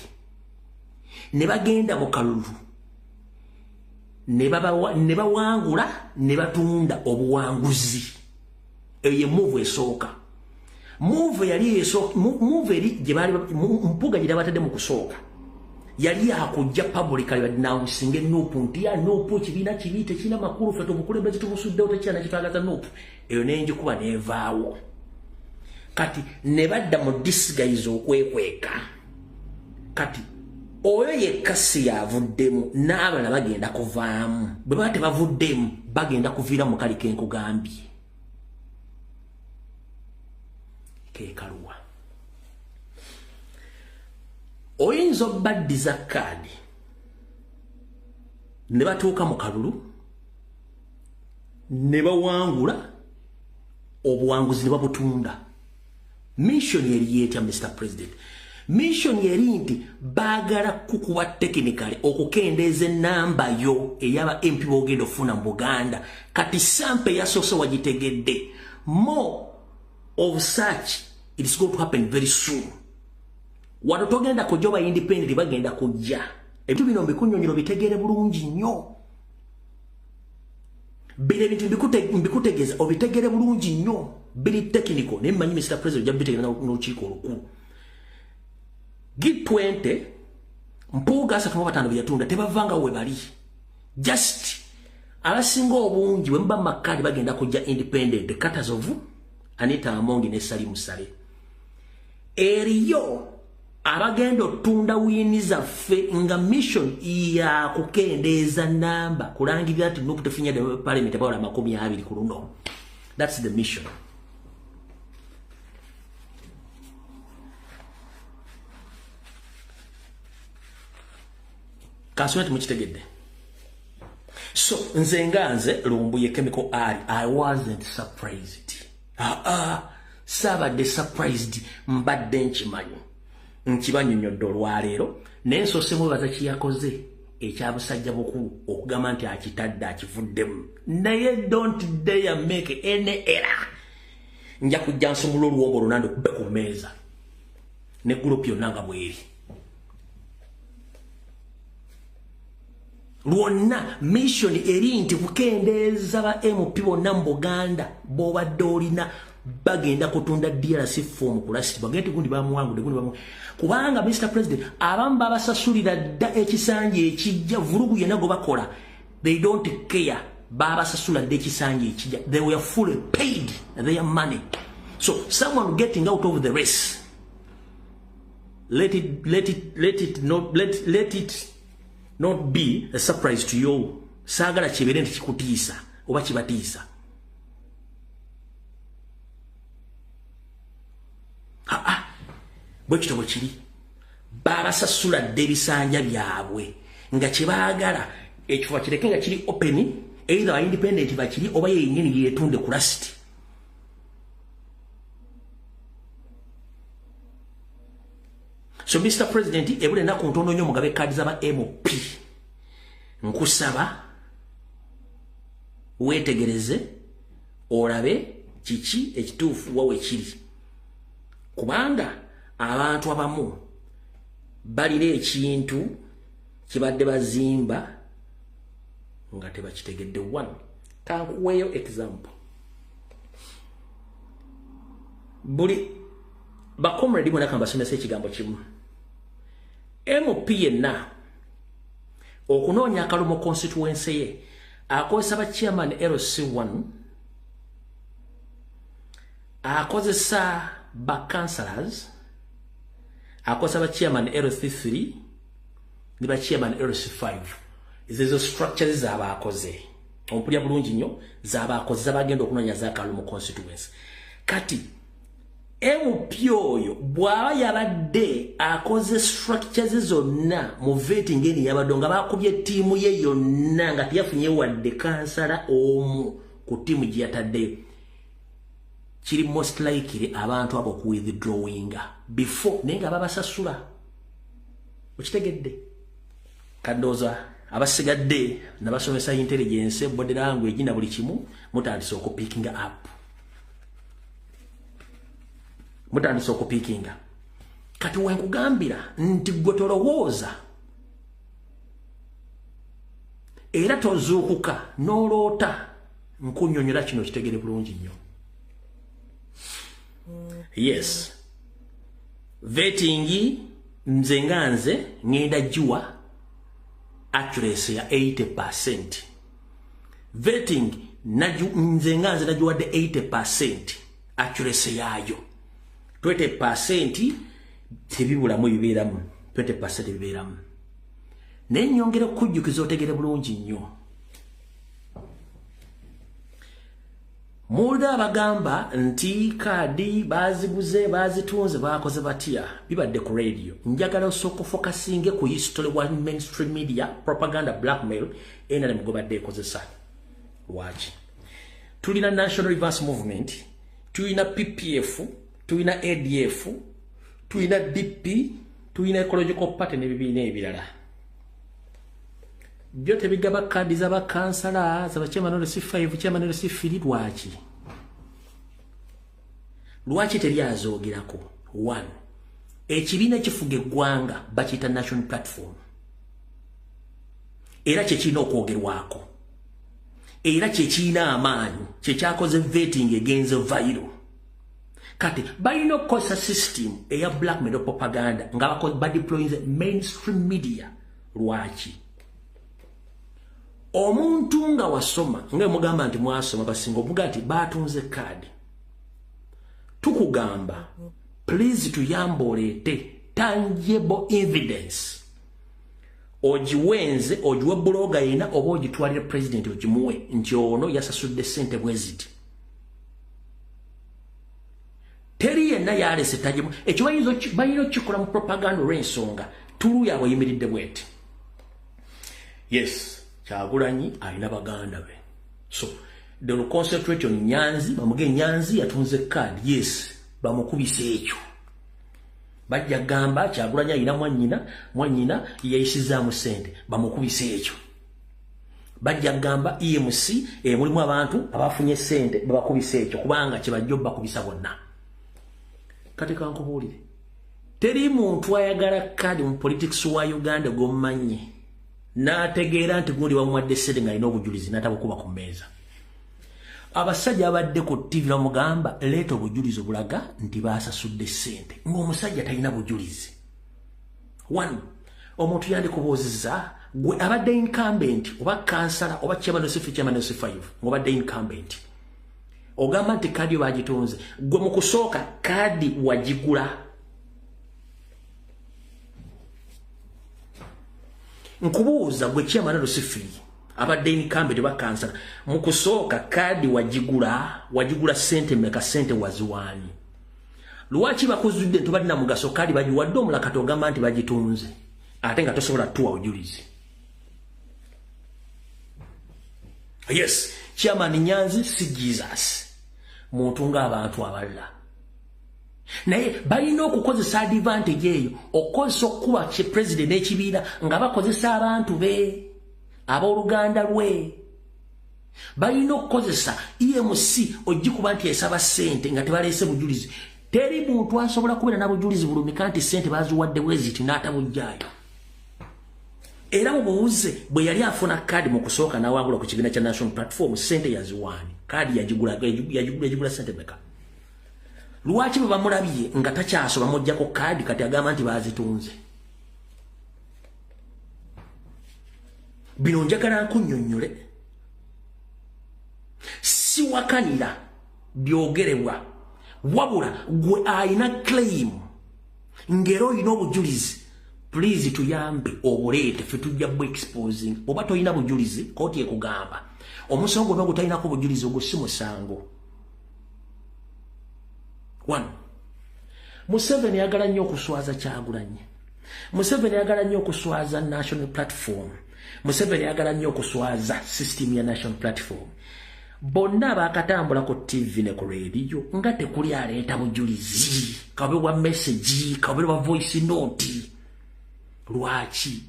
ne bagenda mu kalulu ne bawangula ne batunda obuwanguzi eyo ye move esooka move yali esooka move eri gye baali mpuuga gye batadde mu kusooka yali akujja publicly announcing Nuupu nti ya Nuupu ekibiina kibi tekirina makulu ffe obukulembeze tubusuddewo tekyana kitwagaza Nuupu eyo n'enjikuba n'evaawo kati ne badda mu disguise okwekweka kati oyo yekka si yavuddemu n'abalala bagenda kuvaamu bwe baba tebavuddemu bagenda kuviira mu kali kenkugambye keekaluwa oyinza obbaddiza kaadi ne batuuka mu kalulu ne bawangula obuwanguzi ne babutunda mission yeri yetya Mr. President mission yeri nti baagala kukuba technically okukendeeza ennamba yo eyaba MP bogenda ofuna mu Buganda kati sample yasoose wagitegedde more of such it is going to happen very soon wano togenda kujoba independent bagenda kujja ebintu bino mbikunyonyero bitegere bulungi nnyo bile bintu mbikutegeza obitegere bulungi nnyo bili technical ne mmanyi Mr. President jabitegera n'olukiiko olukulu G20 mpuuga 35 byatunda tebavanga we bali just abasinga obungi bwe mba makadi bagenda kujja independent katazovu Anita Amongi ne Salim Sale eriyo abagenda otunda wini zaffe nga mission ya kukendeeza namba kulangirira nti Nuupu tefunye parliament abawala 20 ku luno that's the mission Kansonati mukitegedde. So nze Lumbuye Chemical Ali, I wasn't surprised. Sabadde surprised mbadde nkimanyi. Nkibanyonyodde olwaleero n'ensoose mwebaza kiyakoze ekyabusajja bukulu okugamba nti akitadde akivuddemu. Naye don't dare make any error. Nja kujja nsumula oluwombo lunande kubbe ku mmeeza. Ne group yonna nga bweri. Lwonna mission eri nti kukendeeza ba MP bonna mu Buganda bw'obadde olina bagenda kutunda DRC form ku lasiti bagenda gundi bamuwangudde gundi bamu kubanga Mr President abamu babasasulira dda ekisanje ekijja vulugu yenna go bakola they don't care babasasula dda ekisanje ekijja they were fully paid their money. So someone getting out of the race, let it not be a surprise to you. Sagala kibere nti kikutiisa oba kibatiisa. Bwekito bwekiri babasasula dda ebisanja byabwe nga kyebaagala ekifuba kireke nga kiri open either ba independent bakiri oba yennyini yetunde ku lasiti. So Mr President ebule naku ntono nnyo mugabe kadi z'aba MP nkusaba wetegereze olabe kiki ekituufu wawe kiri kubanga abantu abamu balina ekintu kibadde bazimba nga tebakitegedde. One, kankuweeyo example. Buli bakomredi mwena kambasomesa ekigambo kimu. MP yenna okunoonya akalulu constituency ye akozesa ba chairman LC1 akozesa ba councillors akozesa ba chairman LC3 ne ba chairman LC5. Ezo structures z'abakoze ompulya bulungi nnyo z'abakoze bagenda okunoonya z'akalulu constituency. Kati MP oyo bwaba yabadde akoze structures zonna mu vetting eni yabadonga bakubye tiimu ye yonna nga teyafunye wadde kansala omu ku tiimu gye yataddeyo, kiri most likely abantu abo ku withdrawing before naye nga babasasula. Okitegedde kadooza abasigadde nabasomesa intelligence body language na buli kimu mutandise okupicking up. Mutandise okupikinga. Kati wenkugambira nti gwe tolowooza era tozuukuka n'oloota nkunnyonnyola kino kitegere bulungi nnyo. Yes, vetting nze nga nze ngenda giwa accuracy ya 80%. Vetting nze nga nze nagiwadde 80% accuracy yayo. 20% tebibulamu bibeeramu, 20% bibeeramu. Naye nyongera okujjukiza otegere bulungi nnyo. Mulda abagamba nti kaadi baziguze bazitunze bakoze batya bibadde ku radio. Njagala osooka focusinge ku history wa mainstream media propaganda blackmail ena mugobadde ekozesa. Lwaki tulina National Reverse Movement, tulina PPF, tulina ADF, tulina DP, tulina Ecological Party n'ebibiina ebirala. Byo tebigaba kadi z'aba kansala z'aba chairman LC5 chairman LC3 lwaki? Lwaki teryazogerako? One, ekibiina kifuga eggwanga bakiyita National Platform. Era kyekirina okwogerwako. Era kyekirina amaanyi, kyekyakoze vetting egenze viral. Kati balina okukozesa system eya blackmail propaganda nga badeployinze mainstream media. Lwaki? Omuntu nga wasoma nga mugamba nti mwasoma basinga omuga nti batunze kadi, tukugamba please tuyambolete tangible evidence ogiwenze ogiwe bloga yina oba ogitwalire president ogimuwe nti ono yasasudde ssente bweziti. Teri yenna yalese tagimu ekyo bayinza okukikola mu propaganda olw'ensonga tulu yaabwe yimiridde bweti. Yes, Kyagulanyi alina baganda be. So, they will concentrate on Nyanzi, bamuge Nyanzi atunze card. Yes, bamukubise ekyo. Bajja gamba Kyagulanyi alina mwanyina yayisizaamu sente, bamukubise ekyo. Bajja gamba EMC mulimu abantu abafunye sente babakubise ekyo kubanga kibajjo bakubisa bonna. Kati kankubuulire. Teri muntu ayagala kadi mu politics wa Uganda gommanyi. N'ategeera nti gundi bamuwadde sente ng'alina obujulizi n'atabukuba ku mmeeza. Abasajja abadde ku TV bamugamba leeta obujulizi obulaga nti baasasudde sente ng'omusajja talina bujulizi. One, omuntu yandikubuuzizza gwe abadde incumbent oba kansala oba chairman of 5 ng'obadde incumbent. Ogamba nti kadi bagitunze gwe mu kusooka kadi wagigula. Nkubuuza gwe chairman of 5 abadde incumbent oba kansala mu kusooka kadi wagigula sente meka sente waziwaani. Lwaki bakuzudde nti balina mugaso kadi bagiwadde omulala ogamba nti bagitunze ate nga tosobola tuwa ojulizi. Yes, chairman Nyanzi si Jesus. Muntu ng'abantu abalala. Naye balina okukozesa advantage eyo okozesa okuba president n'ekibiina nga bakozesa abantu be abooluganda lwe. Balina okukozesa EMC ogikuba nti esaba sente nga tebaleese bujulizi. Teri muntu asobola kubeera na bujulizi bulumika nti sente baziwadde bweziti n'atabujjaayo. Era mubuuze bwe yali afuna kadi mu kusooka n'awangula ku kibiina kya National Platform sente yaziwaani. Kadi yagigula sente meka. Lwaki bwe bamulabye nga takyasoba mujjako kadi kati agamba nti bazitunze. Bino njagala nkunnyonnyole. Si wakanira byogerebwa wabula gwe ayina claim ngero oyina obujulizi. Please tuyambe obuleete ffe tujja bwe exposing. Oba toyina bujulizi kooti ekugamba omusongo gwo gutalinako bujulizi ogwo si musango. One, Museveni yagala nnyo okuswaza Kyagulanyi. Museveni yagala nnyo okuswaza National Platform. Museveni yagala nnyo okuswaza system ya National Platform. Bonna bakatambula ku TV ne ku radio nga tekuli aleeta bujulizi. Kabe wa message, kabe wa voice note. Lwaki?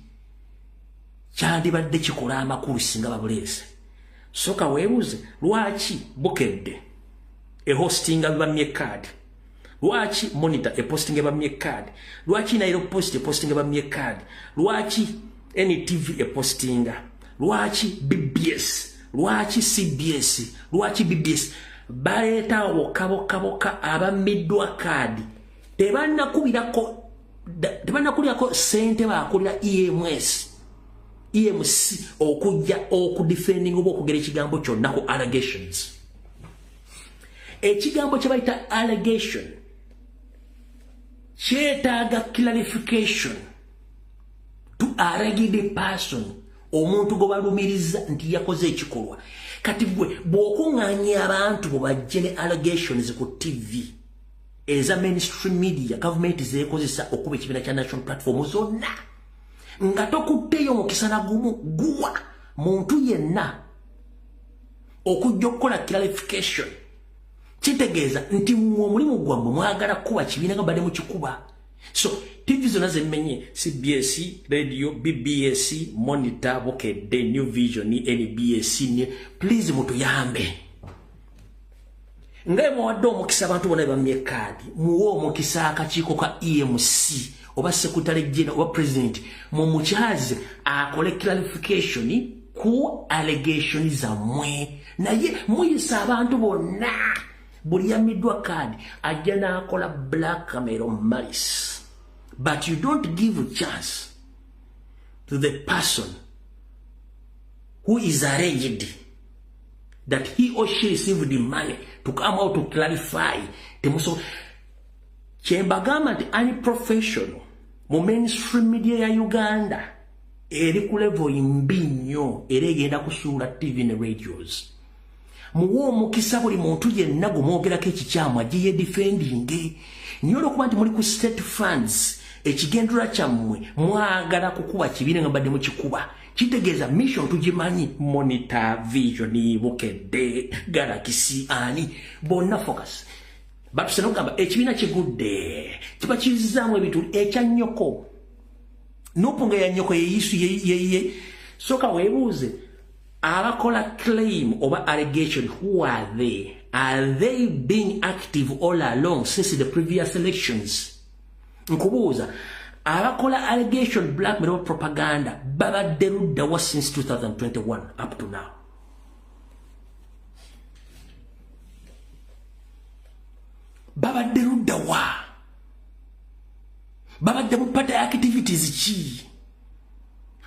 Kyandibadde kikola amakulu singa babuleese. Soka weebuze lwaki bukedde hostinga bamye card. Lwaki monitor posting bamye card. Lwaki Nairo Post posting bamye card. Lwaki NTV postinga. Lwaki BBS. Lwaki CBS. Lwaki BBS. Baleta wokaboka abamiddwa card. Tebana kulyako sente bakulira EMC okujja okudefending oba okugera ekigambo kyonna ku allegations. Ekigambo kye bayita allegation kyetaaga clarification to argue the person omuntu gwe balumiriza nti yakoze ekikolwa. Kati gwe bw'okuŋŋaanya abantu bwe bajje ne allegations ku TV eza mainstream media government zeekozesa okuba ekibiina kya National Platform zonna nga tokutteyo mukisa na gumu guwa muntu yenna okujja okukola clarification. Kitegeeza nti omulimu gwammwe mwagala kuba kibiina nga badde mu kikuba. So TV zonna zemmenye CBS, radio, BBS, Monitor, Bukedde, New Vision, NBS, please mutuyambe. Ngaye mwadde omukisa abantu bonna bamye kadi muwo omukisa akakiiko ka EMC oba secretary general oba president mumukyaze akole clarification ku allegation zammwe. Naye muyisa abantu bonna buli yamiddwa kadi ajja n'akola blackmail malice. But you don't give a chance to the person who is alleged that he or she received the money to come out to clarify. Kyembagamba nti unprofessional mu mainstream media ya Uganda eri ku level imbi nnyo era egenda kusuula TV ne radios. Muwo omukisa buli muntu yenna gumwogerako ekikyamu agiye defending. Nyo olwokuba nti muli ku state funds ekigendera kyammwe mwagala kukuba kibiina nga badde mu kikuba Kitegeeza mission tujimanyi monitor vision bukedde galaxy ani bonna focus. But senogamba ekibina kigudde kiba kizaamu ebintu ekya nnyoko nopunga ya nnyoko yeyisu ye soka weebuuze abakola claim oba allegation. Who are they? Are they being active all along since the previous elections? Nkubuuza abakola allegation blackmail or propaganda babadde ludda wa since 2021 up to now. Babadde ludda wa? Babadde mupata activities chi?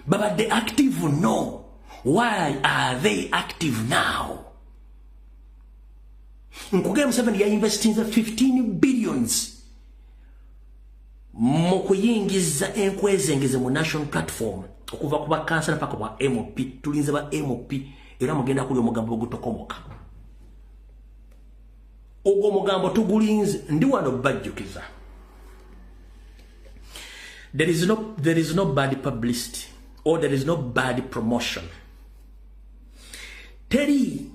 Babadde active no? Why are they active now? Nkugea Museveni ya investing 15 billions mukuyingiza enkwezengeze mu national platform okuva ku bakansala paka kwa MOP. Tulinze ba MOP era mugenda kuli omugambo gutokomoka. Ogwo mugambo tugulinze ndi wano bajjukiza. There is no bad publicity or there is no bad promotion. Teri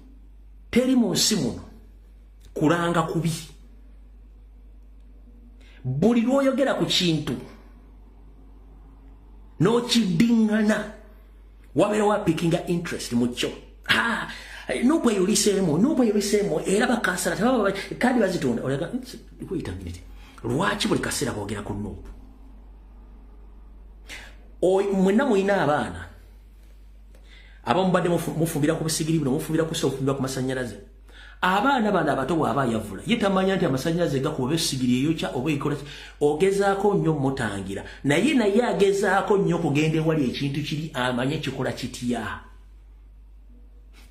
mu nsi muno kulanga kubi. Buli lwoyogera ku kintu no kidingana wabera wa picking interest mucho. Nupo yulisemo era bakansala tababa kandi bazitonda olaga kuyitangirite lwaki buli kasera boogera ku nupo. Mwenna muyina abaana abamu badde mufumbira ku busigiri buno mufumbira ku sofumbira ku masanyalaze. Abaana bana abato bwaba yavula yetamanya nti amasanyalaze gakuba esigiri eyo kya oba ikola ogezaako nnyo mutangira naye agezaako nnyo kugenda wali ekintu kiri amanye kikola kitya.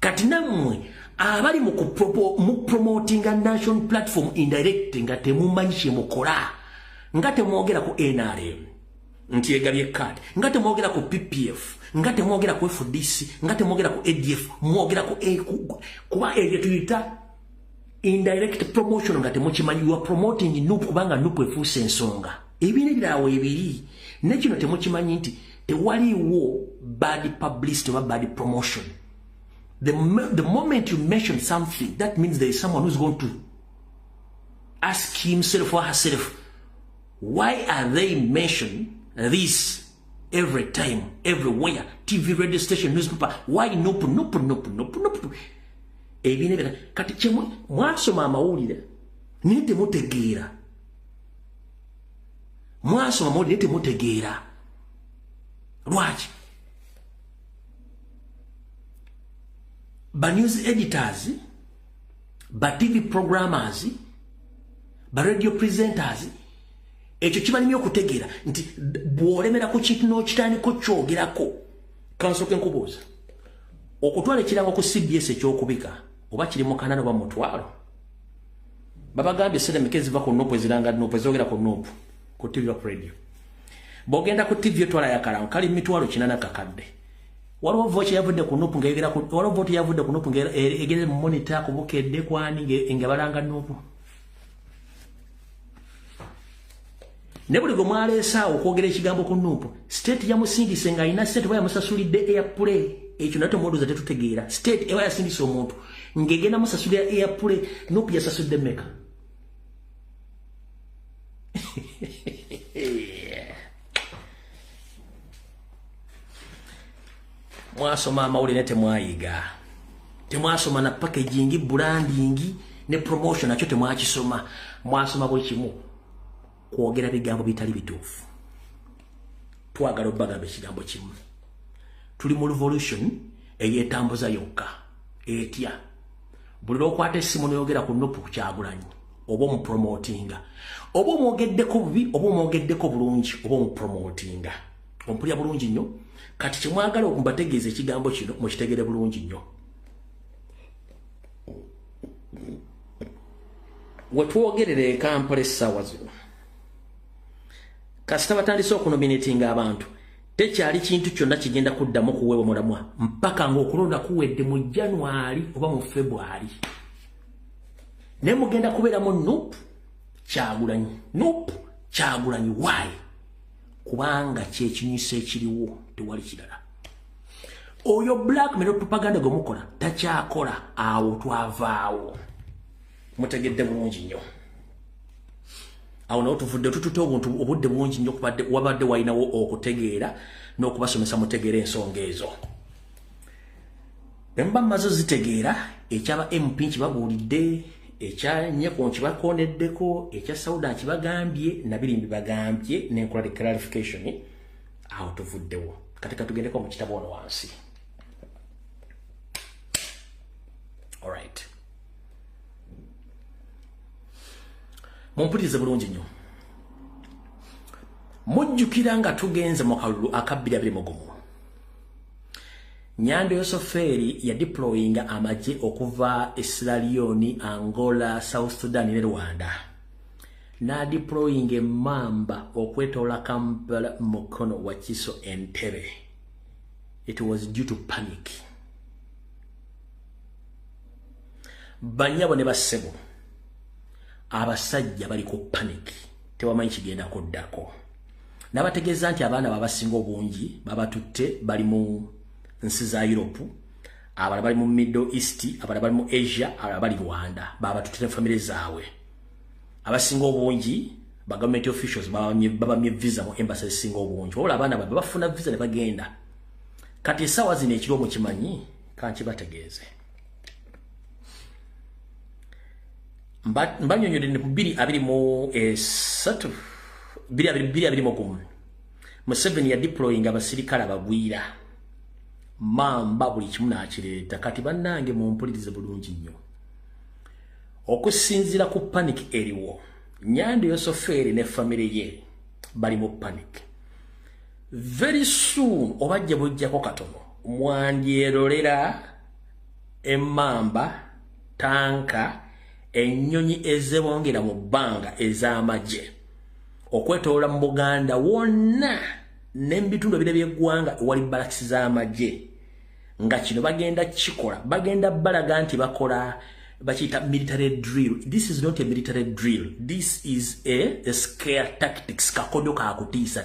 Kati nammwe abali mu promoting a national platform indirect nga temumanyi kyemukola nga temwogera ku NRM nti egabye card nga temwogera ku PPF nga temwogera ku FDC nga temwogera ku ADF mwogera ku kuba ebyo tuyita indirect promotion nga temukimanyi. You are promoting nupu kubanga nupu efuuse ensonga ebine birawo ebiri nekino temukimanyi nti tewaliwo bad publicity or bad promotion. The moment you mention something, that means there is someone who's going to ask himself or herself, why are they mentioning this every time, everywhere, TV, radio station, newspaper? Why nope. Ebine kati chemwe mwasoma amawulire nite mutegeera. Mwasoma amawulire nite mutegeera. Lwaki? Ba news editors, ba TV programmers, ba radio presenters, ekyo kimanyi okutegeera nti bwolemera ku kintu n'okitandika okyogerako kansoke nkubuuza okutwala ekirango ku CBS ekyokubika oba kiri mu kanana oba mutwalo babagambye sedemeke ziva ku nopo eziranga nopo ezogera ku nopo ku TV radio bogenda ku TV otwala yakarango kali mitwalo kinana kakadde waliwo voice yavudde ku nopo ngayogera ku waliwo vote yavudde ku nopo ngegere mu monitor ku bukedde kwani ngabalanga nopo. Nebuli go mwalesa okwogera ekigambo ku nupo state ya musindise nga ina state baya musasulidde airplay ekyo nato moduza tetutegeera state ewa yasindise omuntu ngegena musasulira airplay nupo yasasulidde meka. Mwasoma amawulire temwasoma na packaging branding ne promotion nakyo temwakisoma mwasoma bwe kimu kwogera bigambo bitali bituufu. Twagala obagambe ekigambo kimu. Tuli mu revolution eyetambuza yokka etya buli lwokwata essimu noyogera ku nupu ku Kyagulanyi oba mu promotinga oba omwogeddeko bubi oba omwogeddeko bulungi oba mu promotinga ompulya bulungi nnyo. Kati kimwagala okumbategeeza ekigambo kino mukitegere bulungi nnyo. Wetwogerera e Kampala essaawa zino kasita batandise okunominatinga abantu tekyali kintu kyonna kigenda kuddamu kuweebwa mulamwa mpaka ng'okulonda kuwedde mu January oba mu February. Naye mugenda kubeeramu nupu Kyagulanyi why? Kubanga kyekinyusa ekiriwo tewali kirala. oyo blackmail propaganda gomukola takyakola awo twavaawo mutegedde bulungi nnyo awo nawo tuvudde tututa obuntu obudde bulungi nnyo wabadde walinawo okutegeera n'okubasomesa mutegeera ensonga ezo bemba mazo zitegeera ekyaba MP kibabuulidde ekya Nyeko kibakondeddeko ekya Sauda kibagambye nabirimbi bagambye n'enkola clarification awo tuvuddewo kati katugendeko mu kitabo ono wansi. Alright. Mumpulirize bulungi nnyo. Mujjukira nga tugenze mu kalulu akabbira biri mugumu. Nyando Yosoferi ya deployinga amaje okuva Sierra Leone, Angola, South Sudan ne Rwanda. Na deploying Mamba okwetola Kampala mukono wa Kiso Entebbe. It was due to panic. Banyabo ne basebo. Abasajja bali ku panic. Tewamanyi kigenda kuddako. Nabategeeza nti abaana babasinga obungi babatutte bali mu nsi za Europe, abala bali mu Middle East, abala bali mu Asia, abala bali Rwanda, babatutte family zaabwe. Abasinga obungi ba government officials babamye visa mu embassy singa obungi. Wala abaana bafuna visa ne bagenda. Kati sawa zine ekiro mu kimanyi kanki bategeeze. Mbanyonyode ne 223 221 Museveni ya deploying abasirikale abagwira Mamba buli kimu n'akireeta kati bannange mumpulirize bulungi nnyo. Okusinzira ku panic eriwo Nyando Yosoferi ne family ye bali mu panic. Very soon obajja bujjako katono mwandyerolera emmamba tanka ennyonyi ezebongera mu bbanga ez'amagye okwetoola mu Buganda wonna n'ebitundu ebirala by'eggwanga wali balakisi z'amagye nga kino bagenda kikola bagenda balaga nti bakola bakiyita military drill. This is not a military drill. This is a scare tactics kakodo ka kutiisa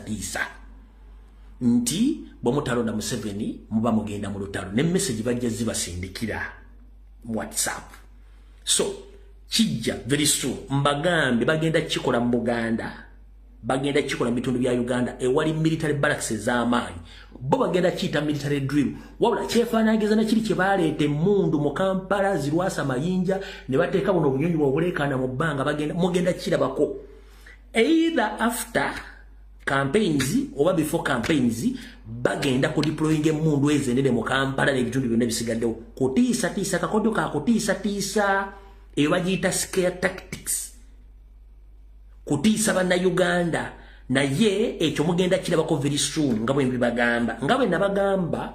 nti bwomutalonda Museveni muba mugenda mu lutalo ne message bajja zibasindikira mu WhatsApp. So kijja very soon mbagambe bagenda kikola mu Buganda bagenda kikola mitundu bya Uganda ewali military barracks z'amaanyi bo bagenda kita military drill wabula kyefaanageza na kiri kyebaleete mundu mu Kampala zirwasa mayinja ne bateeka buno obunyonyi bw'obuleekaana mu bbanga mugenda kirabako either after campaigns oba before campaigns bagenda ku deploying emundu ezendere mu Kampala n'ebitundu byonna bisigaddewo kutiisa kakodo ka kutiisa eyo bagiyita scare tactics kutiisa banna Uganda naye ekyo mugenda kirabako very soon nga bwe mbibagamba nga bwe nabagamba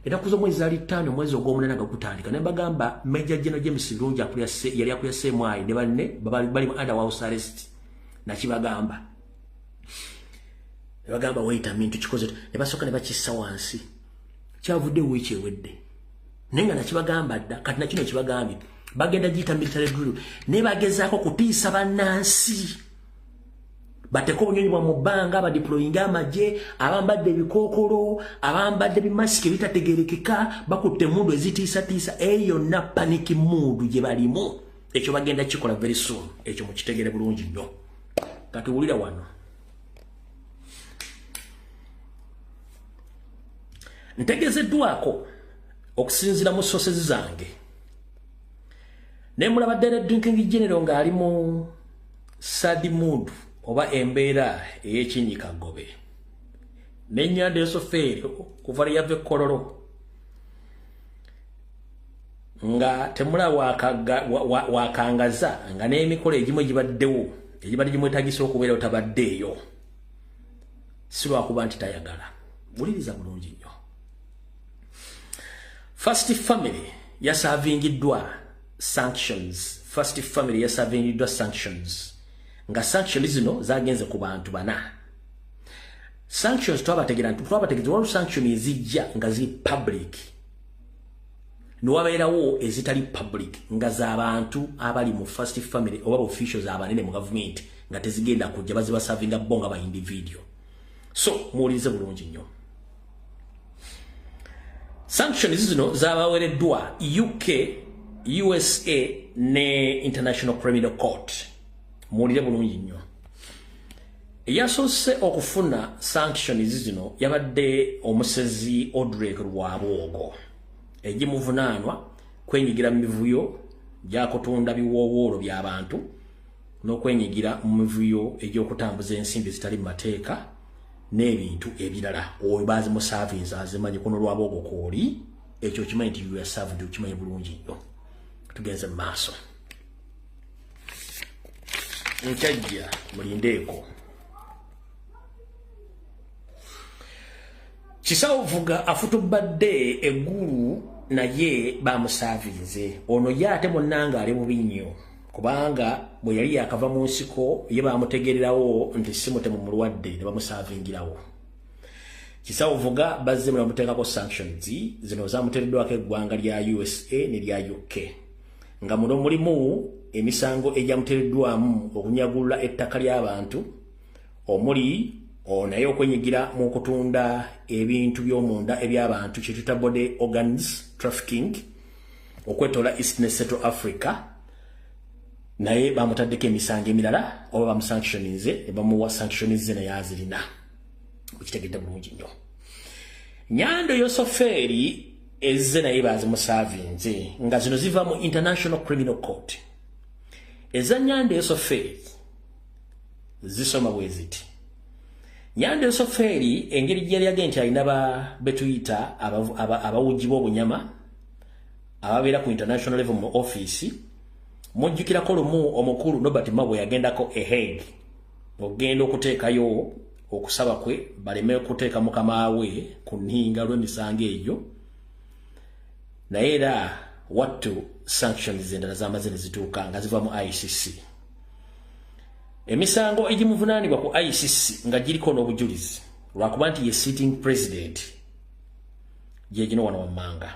ennaku z'omwezi ali 5 omwezi ogw'omunana gakutandika ne bagamba Major General James Birungi yali akuya semwayi ne banne bali mu under house arrest nakibagamba ne bagamba wait a minute tukikoze ne basooka ne bakissa wansi kyavudde wiiki ewedde nenga nakibagamba dda kati nakino kibagambye bagenda giyita military drill ne bagezaako kutiisa bannansi bateko obunyonyi bwa mu bbanga badeployinga amagye abambadde ebikookolo abambadde bimasiki bitategerekeka bakutte emundu ezitiisatiisa eyo yonna paniki mundu gye balimu ekyo bagenda kikola very soon ekyo mukitegere bulungi nnyo kati wulira wano ntegezeddwako okusinzira mu sources zange ne mulabadde Drinking General ng'ali mu sad mood oba embeera ey'ekinyikagobe ne Nyando Yosoferi kuva yave Kololo nga temula wakangaza nga n'emikolo egimu egibaddewo egibadde gimwetagisa okubeera otabaddeeyo si lwakuba nti tayagala. Wuliriza bulungi nnyo. First family yasavingiddwa sanctions. First family yasavingiddwa sanctions. Nga sanctions zino zagenze ku bantu bana. Sanctions twabategera waliwo sanction ezijja nga ziri public. Nuwabeerawo ezitali public nga z'abantu abali mu first family oba officials abanene mu government nga tezigenda kujja bazibasavinga bonga ba individual. So muwulirize bulungi nnyo. Sanctions zino zabawereddwa UK, USA ne International Criminal Court. Mulire bulungi nnyo. Yasoose okufuna sanctions zino yabadde omusezi Odrek Rwabwogo. Egimuvunaanwa kwenyigira mu mivuyo gya kutunda biwoowoolo by'abantu n'okwenyigira mu mivuyo egy'okutambuza ensimbi zitali mu mateeka n'ebintu ebirala. Oyo bazimusavinze azimanyi kuno Rwabwogo kooli ekyo kimanyi nti you are served ukimanyi bulungi nnyo. Tugenze mu maaso. Nkajja mulindeeko. Kisawo Vuga afutubadde eggulu naye bamusavinze. Ono ye ate bonnanga ali bubi nnyo kubanga bwe yali yakava mu nsiko ye bamutegererawo nti simutemu mulwadde ne bamusavingirawo. Kisawo Vuga bazze mu bamuteekako sanctions zino zamuteereddwako eggwanga lya USA ne lya UK. Nga muno mulimu emisango egyamuteereddwamu okunyagulula ettaka ly'abantu omuli naye okwenyigira mu kutunda ebintu by'omunda eby'abantu kye tuyita body organs trafficking okwetoola East ne Central Africa. Naye bamutaddeko emisango emirala oba bamusanctioninze ne bamuwa sanctions naye azirina. Ukitegedde bulungi nnyo. Nyando Yosoferi ezze naye bazimusavinze nga zino ziva mu International Criminal Court. Eza Nyando Yosoferi zisoma bwe ziti. Nyando Yosoferi engeri gye yali agenti alina betuyita abawuji b'obunyama ababeera ku international level mu office. Mujjukirako lumu omukulu Nobert Mabwe yagendako e Hague ogenda okuteekayo okusaba kwe baleme okuteeka mukama we ku nninga lw'emisango egyo. Naye era wattu sanctions endala z'amaze ne zituuka nga ziva mu ICC. Emisango egimuvunaanibwa ku ICC nga giriko n'obujulizi lwakuba nti ye sitting president gye gino wano wammanga.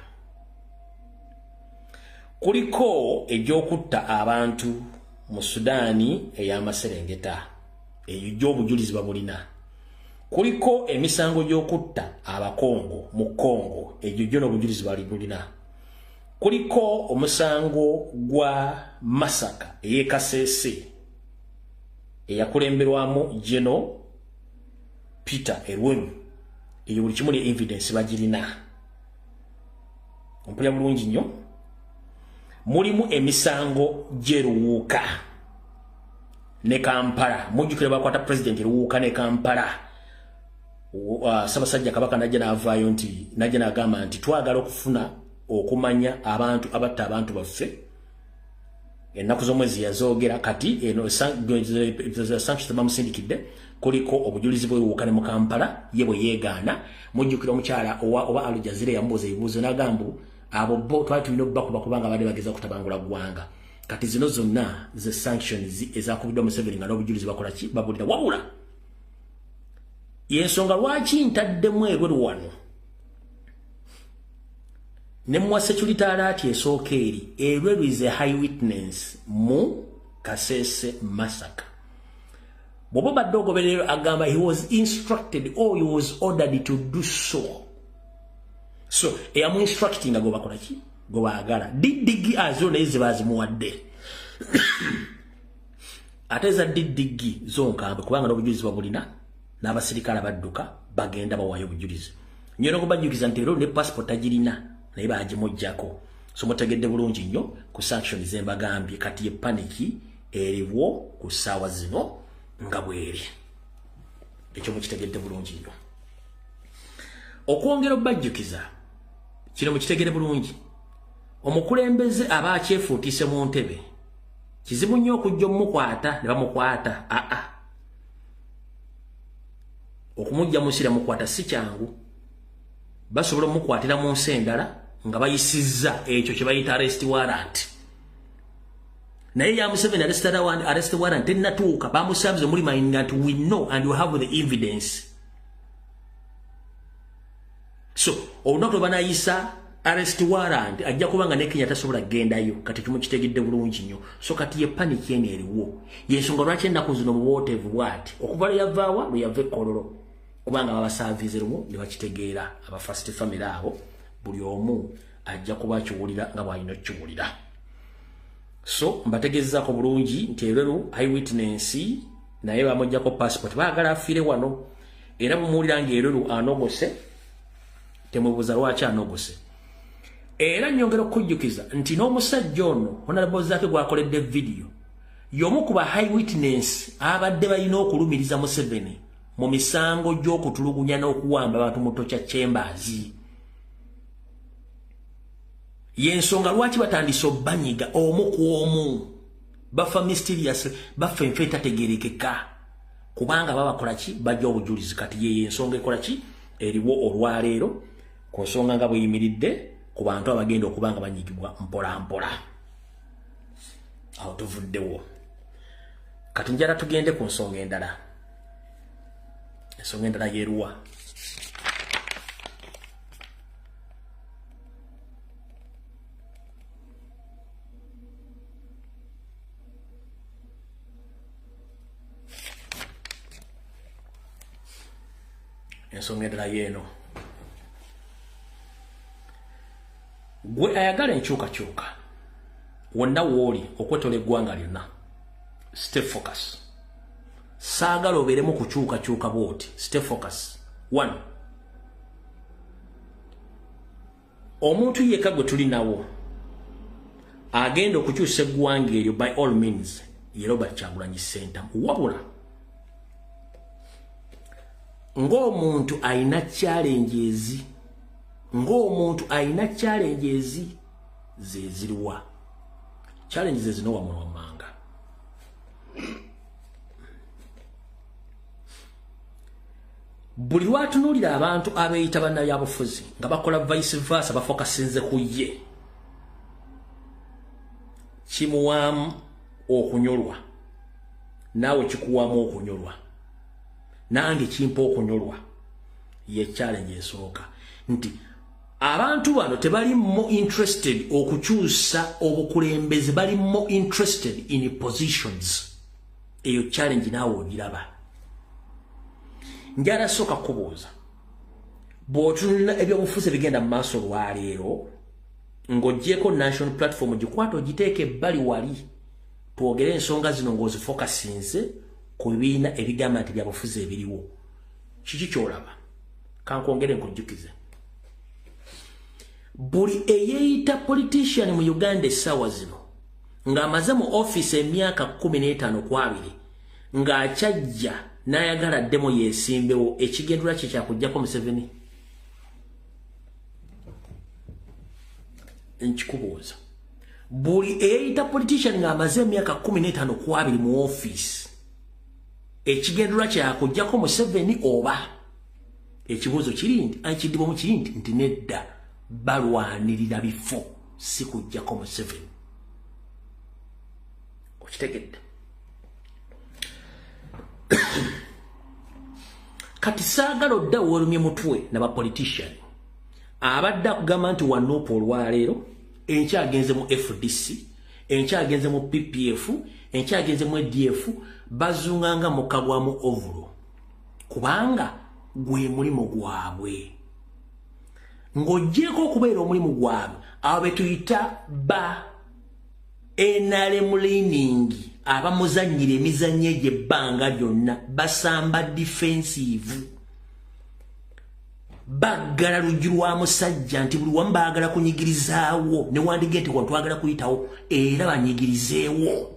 Kuliko egy'okutta abantu mu Sudaani ey'amaserengeta eyo gy'obujulizi babulina. Kuliko emisango gy'okutta abakongo mu Kongo egyo gyo n'obujulizi bali bulina. Kuliko omusango gwa Masaka ey'e Kasese eyakulemberwamu General Peter Erwin eyo buli kimu ne evidence bagirina. Ompulira bulungi nnyo. Mulimu emisango gy'Eruwuuka ne Kampala. Mujjukire bakwata president Eruwuuka ne Kampala. Ssaabasajja Kabaka najja n'avaayo nti najja n'agamba nti twagala okufuna okumanya abantu abatta abantu baffe. Ennaku z'omwezi yazoogera kati eno sanctions bamusindikidde. Kuliko obujulizi bw'Eruwuuka ne mu Kampala ye bwe yeegaana. Mujjukire omukyala oba Al Jazeera yamubuuza ebibuuzo n'agamba abo bo twali tulina okubakuba kubanga badde bageza kutabangula ggwanga. Kati zino zonna ze sanctions ezakubiddwa Museveni nga n'obujulizi bakola ki babulira wabula. Yensonga lwaki ntaddemu ebweru wano ne muwa security alert esooka eri Erweru is a high witness mu Kasese massacre. Bobo badde ogoberero agamba he was instructed or he was ordered to do so. So eyamu instructing ago bakola ki go baagala didigi azo naye zibazimuwadde. Ateza didigi zonkambe kubanga n'obujulizi babulina n'abasirikale badduka bagenda bawayo obujulizi. Nyo n'okubajjukiza nti ero ne passport agirina naye bagimuggyako. So mutegedde bulungi nnyo ku sanctions zembagambye kati ye paniki eriwo ku ssaawa zino nga bweri. Ekyo mukitegedde bulungi nnyo. Okwongera obajjukiza kino mukitegedde bulungi. Omukulembeze aba akyefuutiise mu ntebe kizibu nnyo okujja omukwata ne bamukwata. Okumujja musira mukwata si kyangu. Basobola omukwatira mu nsi endala nga bayisizza ekyo kye bayita arrest warrant. Naye ya Museveni arrest warrant tennatuuka bamusabize muli mayinga nti we know and we have the evidence. So olunaku lwe banayisa arrest warrant ajja kubanga ne Kenya tasobola kugendayo kati kimukitegedde bulungi nnyo. So kati ye panic eno eriwo. Yensonga lwaki ennaku zino buwooteevu bw'ati okuva lwe yavaawa lwe yava Kololo kubanga babasavize lumu ne bakitegeera aba first family abo buli omu ajja kuba kiwulira nga bw'alina kiwulira. So mbategezaako bulungi nti Eleru eyewitness naye bamuggyako passport baagala afiire wano era bumuwulira nga Eleru anogose temwebuuza lwaki anogose. Era nnyongera okujjukiza nti n'omusajja ono Honorable Zaake gwakoledde video y'omu ku ba eyewitness abadde balina okulumiriza Museveni mu misango gy'okutulugunya n'okuwamba abantu mu Torture Chambers. Yensonga lwaki batandise obbanyiga omu ku omu bafa mysterious bafa enfe etategeerekeka kubanga babakola ki bajja obujulizi kati ye ensonga ekola ki eriwo olwaleero ku nsonga nga bweyimiridde ku bantu abagenda okuba nga banyigibwa mpola mpola. Awo tuvuddewo kati njala tugende ku nsonga endala. Ensonga endala yeeruwa. Ensonga endala yeeno. Gwe ayagala enkyukakyuka wonna wooli okwetola eggwanga lyonna stay focus. Saagala obeeremu kukyukakyuka bw'oti. Stay focus. 1. Omuntu yekka gwe tuli nawo agenda okukyusa eggwanga eryo by all means ye Robert Kyagulanyi Ssentamu. Wabula ng'omuntu ayina challenges ze ziriwa. Challenges zino wamanga. Buli lwatunuulira abantu abeeyita bannabyabufuzi nga bakola vice versa bafokasinze ku ye kimuwaamu okunyolwa naawe kikuwaamu okunyolwa nange kimpa okunyolwa ye challenge esooka nti abantu bano tebali more interested okukyusa obukulembeze bali more interested in positions. Eyo challenge naawe ogiraba. Njala soka kubuuza bw'otunula ebyobufuzi bigenda mu maaso lwaleero ng'oggyeko national platform gikwata ogiteeka ebbali wali twogere ensonga zino ng'ozifokasinze ku bibiina ebigamba nti byabufuzi ebiriwo. Kiki ky'olaba? Kankwongere nkujjukize. Buli eyeeyita politician mu Uganda essaawa zino ng'amaze mu office emyaka 15 ku 2 ng'akyajja n'ayagala ddemo yeesimbewo ekigendera kye kyakuggyako Museveni. Nkikubuuza. Buli eyeeyita politician ng'amaze emyaka 15 ku 2 mu office ekigendera kyakuggyako Museveni oba ekibuuzo kiri nti ekidibo mu kiri nti nedda balwanirira bifo si kuggyako Museveni. Okitegedde? Kati saagala odda weerumye mutwe n'abapolitician abadde akugamba nti wanuupa olwaleero enkyagenze mu FDC enkyagenze mu PPF enkyagenze mu ADF bazunganga mu kagwamu ovulo kubanga gwe mulimu gwabwe ng'oggyeko okubeera omulimu gwabwe abo betuyita ba NRM leaning abamuzannyira emizannyo egy'ebbanga lyonna basamba defensive baggala luggi lwa musajja nti buli wamu baagala kunyigirizaawo ne wandige nti wantwagala kuyitawo era banyigirizeewo.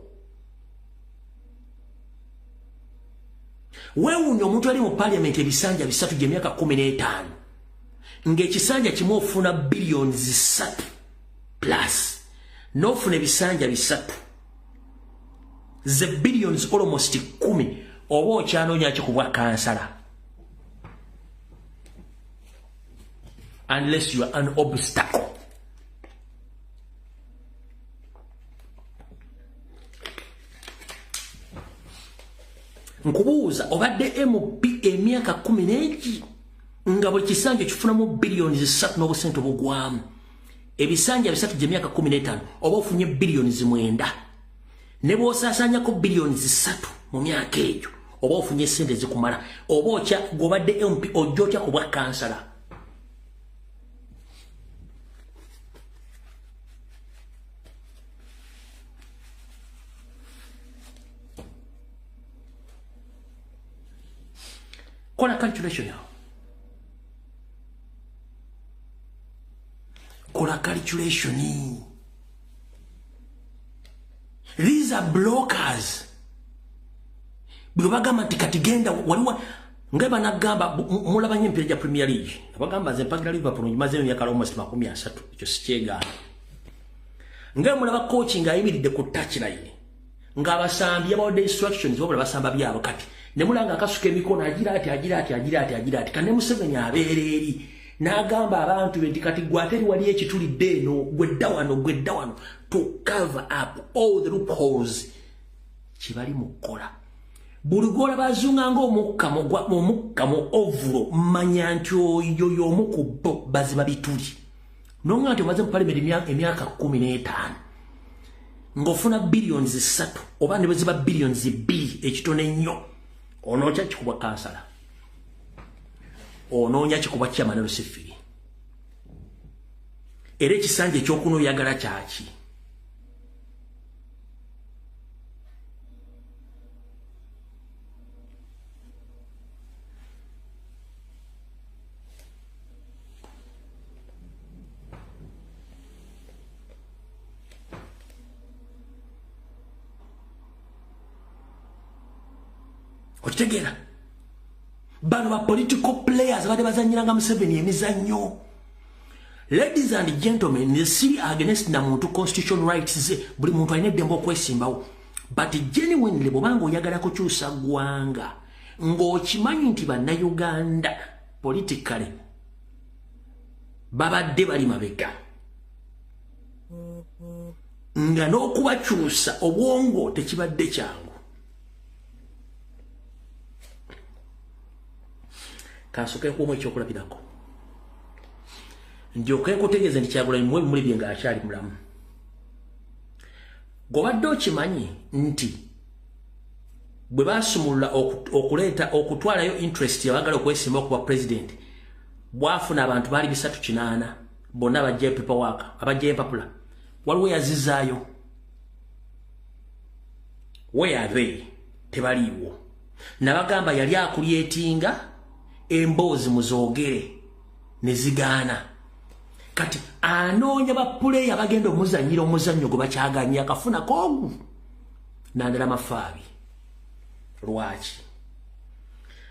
Weewuunya omuntu ali mu parliament ebisanja 3 gy'emyaka 15 ng'ekisanja kimu ofuna billions 3 plus n'ofuna ebisanja 3 ze billions almost 10 oba okyanoonya ki ku bwa kansala unless you are an obstacle. Nkubuuza obadde MP emyaka 10 nga bwe kisanja kifunamu billions 3 n'obusente obugwamu ebisanja 3 gy'emyaka 15 oba ofunye billions 9 ne bw'osaasanyako billions 3 mu myaka egyo oba ofunye sente zikumala oba okya gobadde MP ojja otya ku bwa kansala. Kola calculation yao. Kola calculation. These are blockers. Bwebagamba katigenda waliwa ngaba nagamba mulabanye mpira ya Premier League. Bagamba ze mpagira Liverpool nyimaze myaka almost 30 ekyo sikyega. Ngaba mulaba coaching ayimiridde ku touch line. Ngaba sambi about the instructions obula basamba byabo kati. Ne mulanga akasuka emikono agira ati kane Museveni abeereri. Nagamba abantu benti kati gwateri wali ekitulidde eno gwedda wano to cover up all the loopholes kibali mukola buligola bazunga ng'omukka mu ovulo mmanya nti oyo y'omukubbo baziba bituli nonga nti omaze mu parliament emyaka 15 ng'ofuna billions 3 oba ne baziba billions 2 ekitone nnyo onoocha kikuba kansala onoonya kikuba chairman Sifiri era ekisanje ekyokuno oyagala kyaki okitegera bano ba political players bade bazanyiranga Museveni emizanyo. Ladies and gentlemen, the city against na muntu constitutional rights buli muntu alina eddembe okwesimbawo, but genuinely bobanga oyagala kukyusa gwanga ng'okimanyi nti bannayuganda politically babadde bali mabega nga n'okubakyusa obwongo tekibadde kyangu. Kansoke kuomwe ekyokulabirako njoke kutegeeza nti Kyagulanyi mwe muli byenga akyali mulamu. Gobadde okimanyi nti bwe basumulula okutwalayo interest yabagala okwesimba okuba president bwafuna abantu bali 380 bonna abajja paperwork abajja empapula waliwo yazizaayo. Where are they? Tebaliiwo. Nabagamba yali akulyetinga emboozi muzoogere nezigaana kati anoonya bapuleya bagenda omuzanyira omuzannyo gwe bakyaganya akafuna kogu Nandala Mafaabi. Lwaki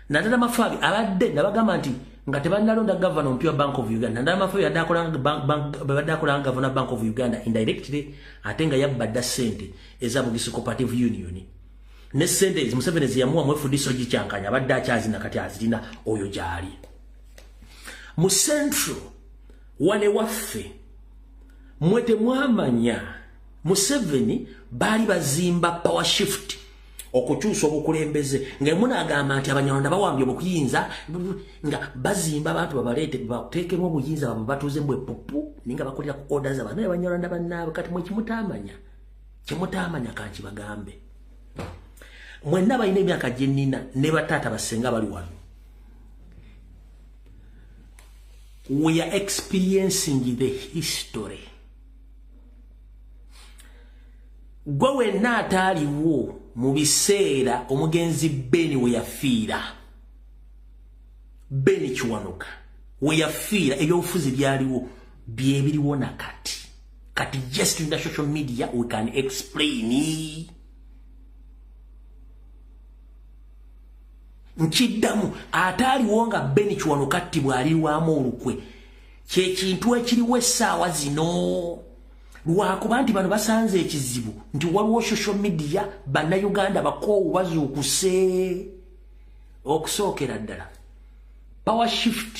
Nandala Mafaabi abadde nabagamba nti nga tebannalonda governor ompya Bank of Uganda. Nandala Mafaabi yaddakolanga governor Bank of Uganda indirectly ate nga yabbadda ssente eza Bugisi Cooperative Union ne sente Museveni ziyamuwa mwefudiso gikyankanya abadde akyazina kati azirina oyo gyali mu central wane waffe mwete mwamanya Museveni bali bazimba power shift okukyusa obukulembeze nga muna agamba nti Abanyarwanda bawambye obuyinza nga bazimba abantu babaleete bateekemu obuyinza babo batuuze mbwe pupu ninga bakolera ku orders abantu Abanyarwanda bannaabwe kati mwe kimutamanya kankibagambe mwenna balina emyaka gye nnina ne bataata basenga bali wano. We are experiencing the history. Gwe wenna ataaliwo mu biseera omugenzi Beni we yafiira. Beni Kiwanuka we yafiira ebyobufuzi byaliwo byebiriwo nakati. Kati just in the social media we can explain. Nchiddamu ataaliwo nga Beni Kiwanuka attibwa aliwamu olukwe kyekintu ekiriwo essaawa zino lwakuba nti bano basanze ekizibu nti waliwo social media bannayuganda bakoowu bazuukuse okusookera ddala power shift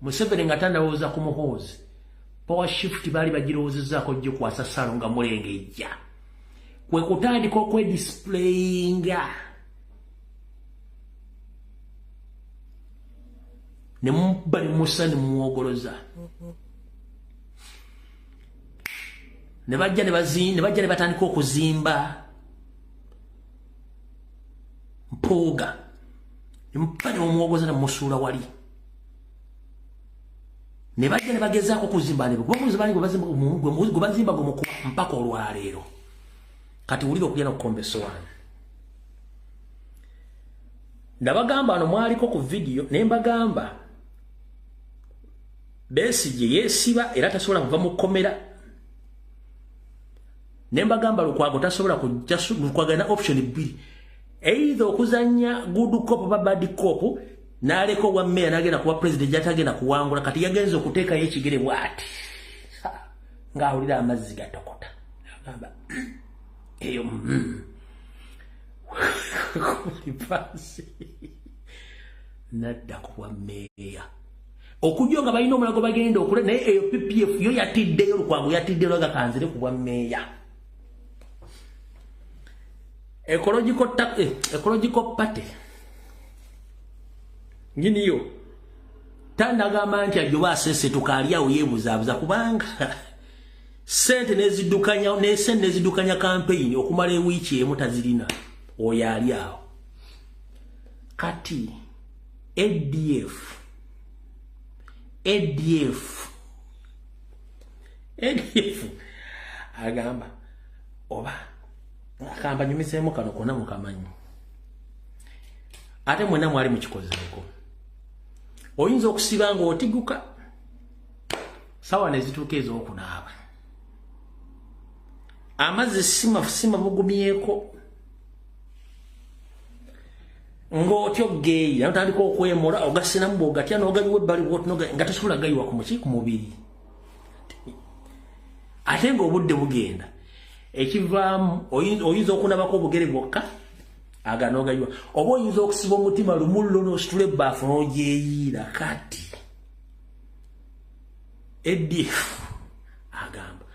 Museveni nga tandawooza ku muhoozi power shift baali bagirowoozezaako jjo kwasa salo nga mulengejja kwe kutandika okwedisplayinga ne mbali musa ne muwogoloza ne bajja ne batandika okuzimba mpuuga ne mpale omuwogoza ne musuula wali ne bajja ne bagezaako okuzimba ne gwe bazimba gumukuba mpaka olwaleero kati wulira okugenda kukomba essowaani Nabagamba ano mwaliko ku video nembagamba Besigye yesiba era tasobola kuva mu komera. Nembagamba Lukwago tasobola kujja Lukwagana option 2. Either okuzanya good cop ba bad cop naleko wa meya nagenda kuwa president jatagenda kuwangula kati yagenze okuteeka yekigere bwati. Ngawulira amazzi gatokota. Nagamba eyo kulipasi nadda kuwa meya. Okujonga balina omulago bagenda okule naye eyo PPF yo yatiddeyo Lukwago yatiddeyo gakanzire kuwa meya. Ecological party ngini yo tandagamba nti ajoba asese tukalya oyebuzabuza kubanga sente nezidukanya campaign okumala ewiki emutazirina oyali awo kati ADF agamba oba akamba nyumisemu kano kona mukamanyi ate mwena mwali mukikozeko oyinza okusibanga otiguka sawa nezituuka ez'okunaaba amazzi sima bugumyeko ng'otyo geeyi natandika okwemula ogasinamu bw'ogatya n'ogayiwa ebbali nga tosobola gayiwa ku mubiri ate ng'obudde bugenda ekivaamu oyinza okunabako obugere bwokka aga n'ogayiwa oba oyinza okusiba omutima lumullo n'ositula ebbaafu n'ogyeyiira kati ADF agamba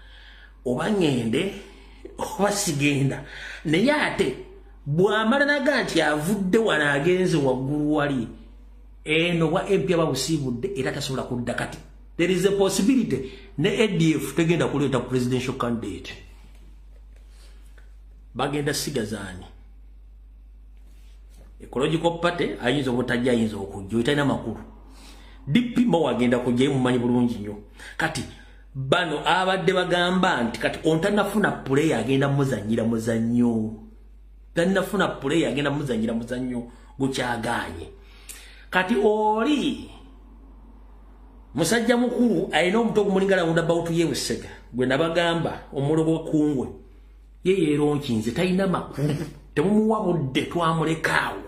oba ngende oba sigenda naye ate bw'amala naga nti avudde wano agenze waggulu wali eno bwa MP ababusiibudde era tasobola kudda kati there is a possibility ne ADF tegenda kuleeta presidential candidate bagenda sigazaani ecological party ayinza obutajja ayinza okujja oyitalina makulu DP mo wagenda kujja mumanyi bulungi nnyo kati bano abadde bagamba nti kati ontanafuna player agenda muzanyira muzannyo tanafuna player agenda muzanyira muzannyo gukyagaanye kati oli musajja mukulu ayina omuto ogumulingala ngunda bautu yewesega gwe nabagamba omulobo kungwe ye yeronkinze talina makulu temumuwa budde twamulekaawo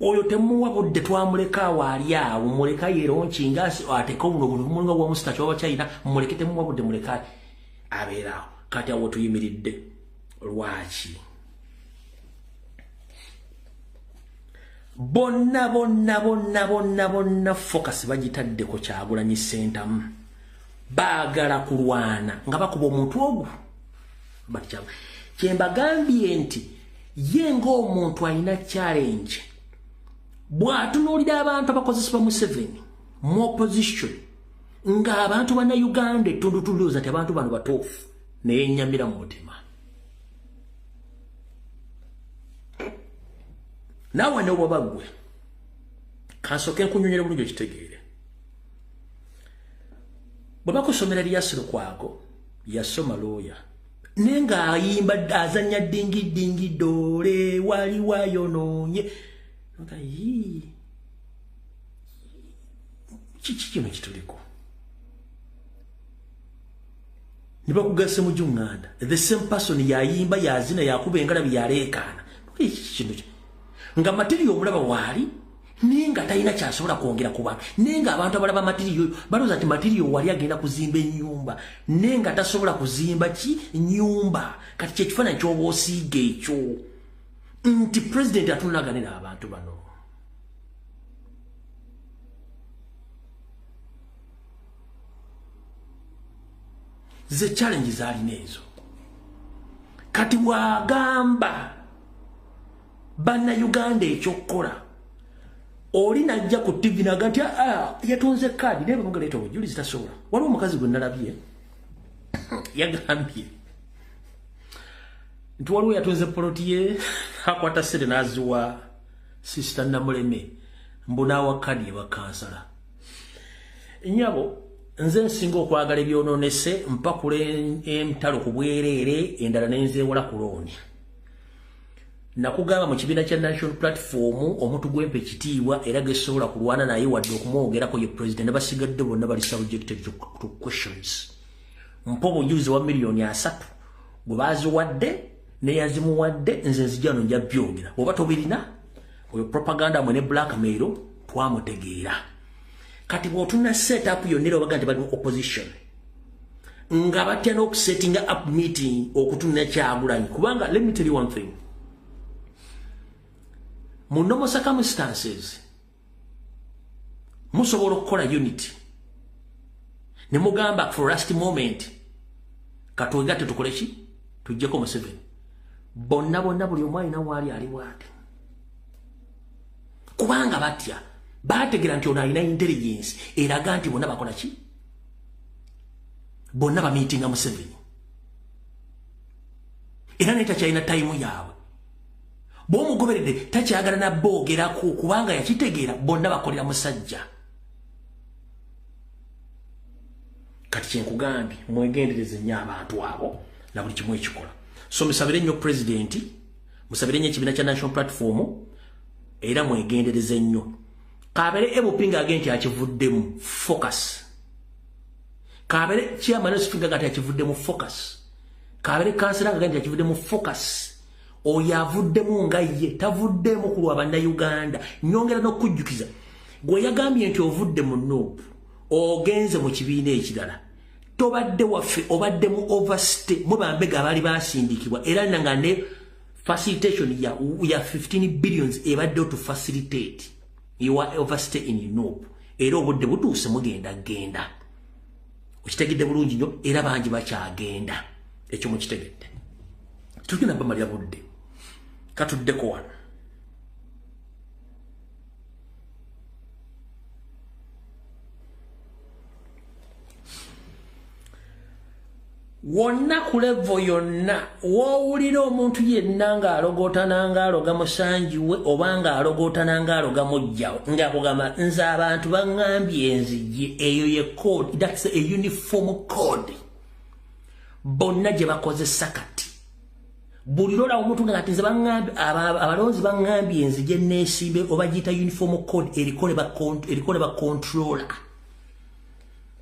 oyo temuwa budde twamulekaawo ali awo muleka yeronkinga ateka obuno bumulinga bwa musita kyoba kyayina muleke temuwa budde muleka abeeraawo kati awo tuyimiridde lwaki bonna focus bagitaddeko Kyagulanyi Ssentamu baagala kulwana nga bakuba omuntu ogwo bakyamu kyembagambye nti ye ng'omuntu alina challenge bw'atunuulira abantu abakozesebwa mu 7 mu opposition ng'abantu bana Uganda etundutulooza ti abantu bano batuufu naye nnyamira mu mutima naawe ne bw'oba ggwe kansooke nkunyonyere bulungi okitegeere bwe bakusomera Lyas Lukwago yasoma looya naye ng'ayimba azannya dingi doole wali wayonoonye kiki kino kituliko ne bakugase mu Junganda the same person yayimba yazina yakuba engalabi yaleekaana kino nga material omulaba waali nenga talina kyasobola kwongera kuba nenga abantu abalaba material balooza nti material wali agenda kuzimba ennyumba nenga tasobola kuzimba nyumba kati kyekifaananyi ky'oba osiiga ekyo nti president atunulaganira abantu bano ze challenge zaalina ezo kati bwagamba banna Uganda ekyokukola oli najja ku TV naga nti yatonze kaadi naye bamugaleeta obujulizi tasobola waliwo omukazi gwe nalabye yagambye nti waliwo yatonze poloti ye akwata sente n'aziwa sisita Namuleme mbunaawa kaadi ewakansala nyabo nze nsinga okwagala ebyonoonese mpakula entalo ku bwereere endala nenzeewola kuloonya nakugamba mu kibiina kya National Platform omuntu gwempe kitiibwa era gesobola kulwana naye wadde okumwogerako ye president basigadde bonna bali subjected to questions. Mpobo yuzi wa milioni 3 gwe baziwadde ne yazimuwadde nze nzijano nja byogera oba tobirina oyo propaganda mwene blackmail twamutegeera kati bwotuna set up yonnera obaga nti bali mu opposition nga batya n'okusettinga up meeting okutuna Kyagulanyi kubanga let me tell you one thing. Mu normal circumstances musobola okukola unity ne mugamba for last moment katwegate tukole ki tujjeko Museveni bonna buli omwali na wali ali bwate kubanga batya bategera nti ono alina intelligence eraga nti bonna bakola ki bonna ba meetinga Museveni era neta china time yawe bomugoberede takyagala na boogera kubanga yakitegeera bonna bakolera musajja kati kyenkugambye mwegendereze nnyo abantu abo na buli kimu ekikola so musabire nnyo president musabire nnyo ekibiina kya National Platform era mwegendereze nnyo kabere ebupinga agenti akivuddemu focus kabere chairman osfinga gati akivuddemu focus kabere kansela agenti akivuddemu focus oyavuddemu nga ye tavuddemu ku lwabanda Uganda nyongera n'okujjukiza gwe yagambye nti ovudde mu NUP ogenze mu kibiina ekirala tobadde waffe obadde mu overstay mu bambega abali basindikibwa era nanga ne facilitation ya 15 billions ebadde to facilitate you are overstay in NUP era obudde butuuse mugenda genda okitegedde bulungi nnyo era bangi bakyagenda ekyo mukitegedde tukina bamalya budde katuddeko wano wonna ku level yonna woowulira omuntu yenna ng'alogootana ng'aloga musanjiwe oba ng'alogootana ng'aloga mujjawe ng'akugamba nze abantu baŋŋambye enzigi eyo ye code that's a uniform code bonna gye bakozesa kati buli lola omuntu nga kati nze baŋŋambye abalonzi baŋŋambye enzigi enneesimbe oba giyita uniform code eriko ne bacontroller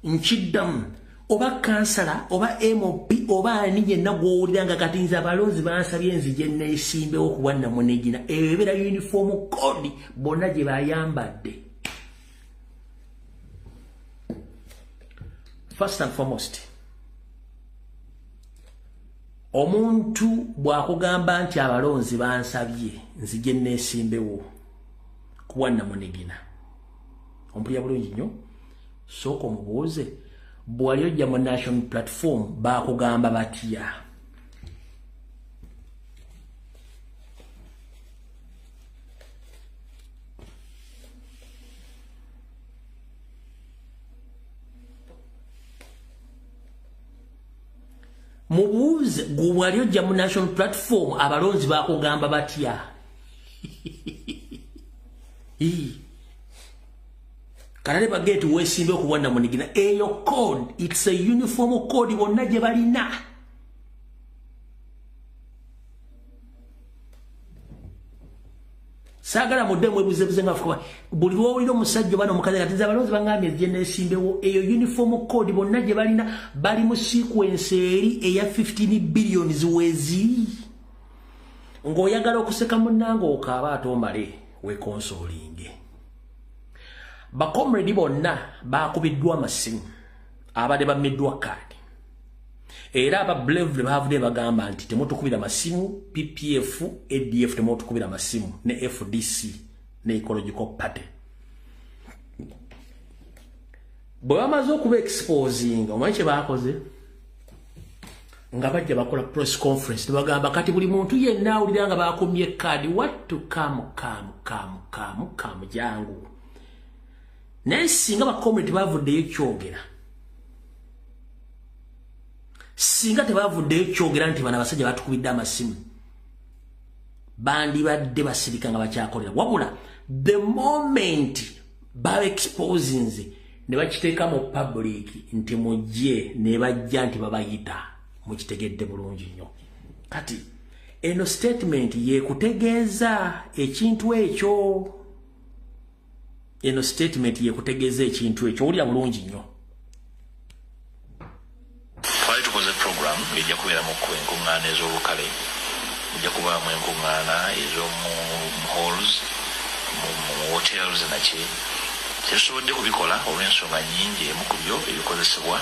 nkiddamu oba kansala oba MOP oba ani yenna gw'owulira nga kati nze abalonzi bansabye enzigi enneesimbewo okuba namunegina eyo ebeera uniform code bonna gye bayambadde. First and foremost, omuntu bw'akugamba nti abalonzi bansabye nzigi enneesimbewo kuba namunegina ompulira bulungi nnyo sooka omubuuze bwali ojja mu National Platform bakugamba batya mubuuze bwali ojja mu National Platform abalonzi bakugamba batya Kanale bageti wesimbe okuwana munigina eyo code it's a uniform code bonna gye balina sagala mudemu ebuzebuze ngafuka buli wowulira omusajja bano mukazi kati abalonzi bangambye gye nesimbewo eyo uniform code bonna gye balina bali mu sequence eri eya 15 billions wezi ng'oyagala okuseka munnanga okaaba ate omale wekonsolinge. Bakomredi bonna bakubiddwa amasimu abadde bammiddwa kaadi era aba Brave baavudde bagamba nti temutukubira masimu PPF ADF temutukubira masimu ne FDC ne Ecological Party bwe bamaze okuba exposing omanyi kye baakoze nga bajja bakola press conference bagamba kati buli muntu yenna awulira nga bakumye kaadi what to come jangu naye singa bakomredi bavuddeyo kyogera singa tebavuddeyo kyogera nti bana basajja batukubidde amasimu bandibadde basirika nga bakyakolera wabula the moment baba exposing ne bakiteeka mu public nti mujje ne bajja nti babayita mukitegedde bulungi nnyo kati eno statement ye kutegeeza ekintu ekyo. Eno statement ye kutegeeza ekintu ekyo. Olya bulungi nnyo. Twali tukoze program ejja kubeera mu enkuŋŋaana ez'olukale. Ejja kubaamu enkuŋŋaana ez'omu halls, mu hotels naki. Tetusobodde kubikola olw'ensonga nnyingi, emu ku byo ebikozesebwa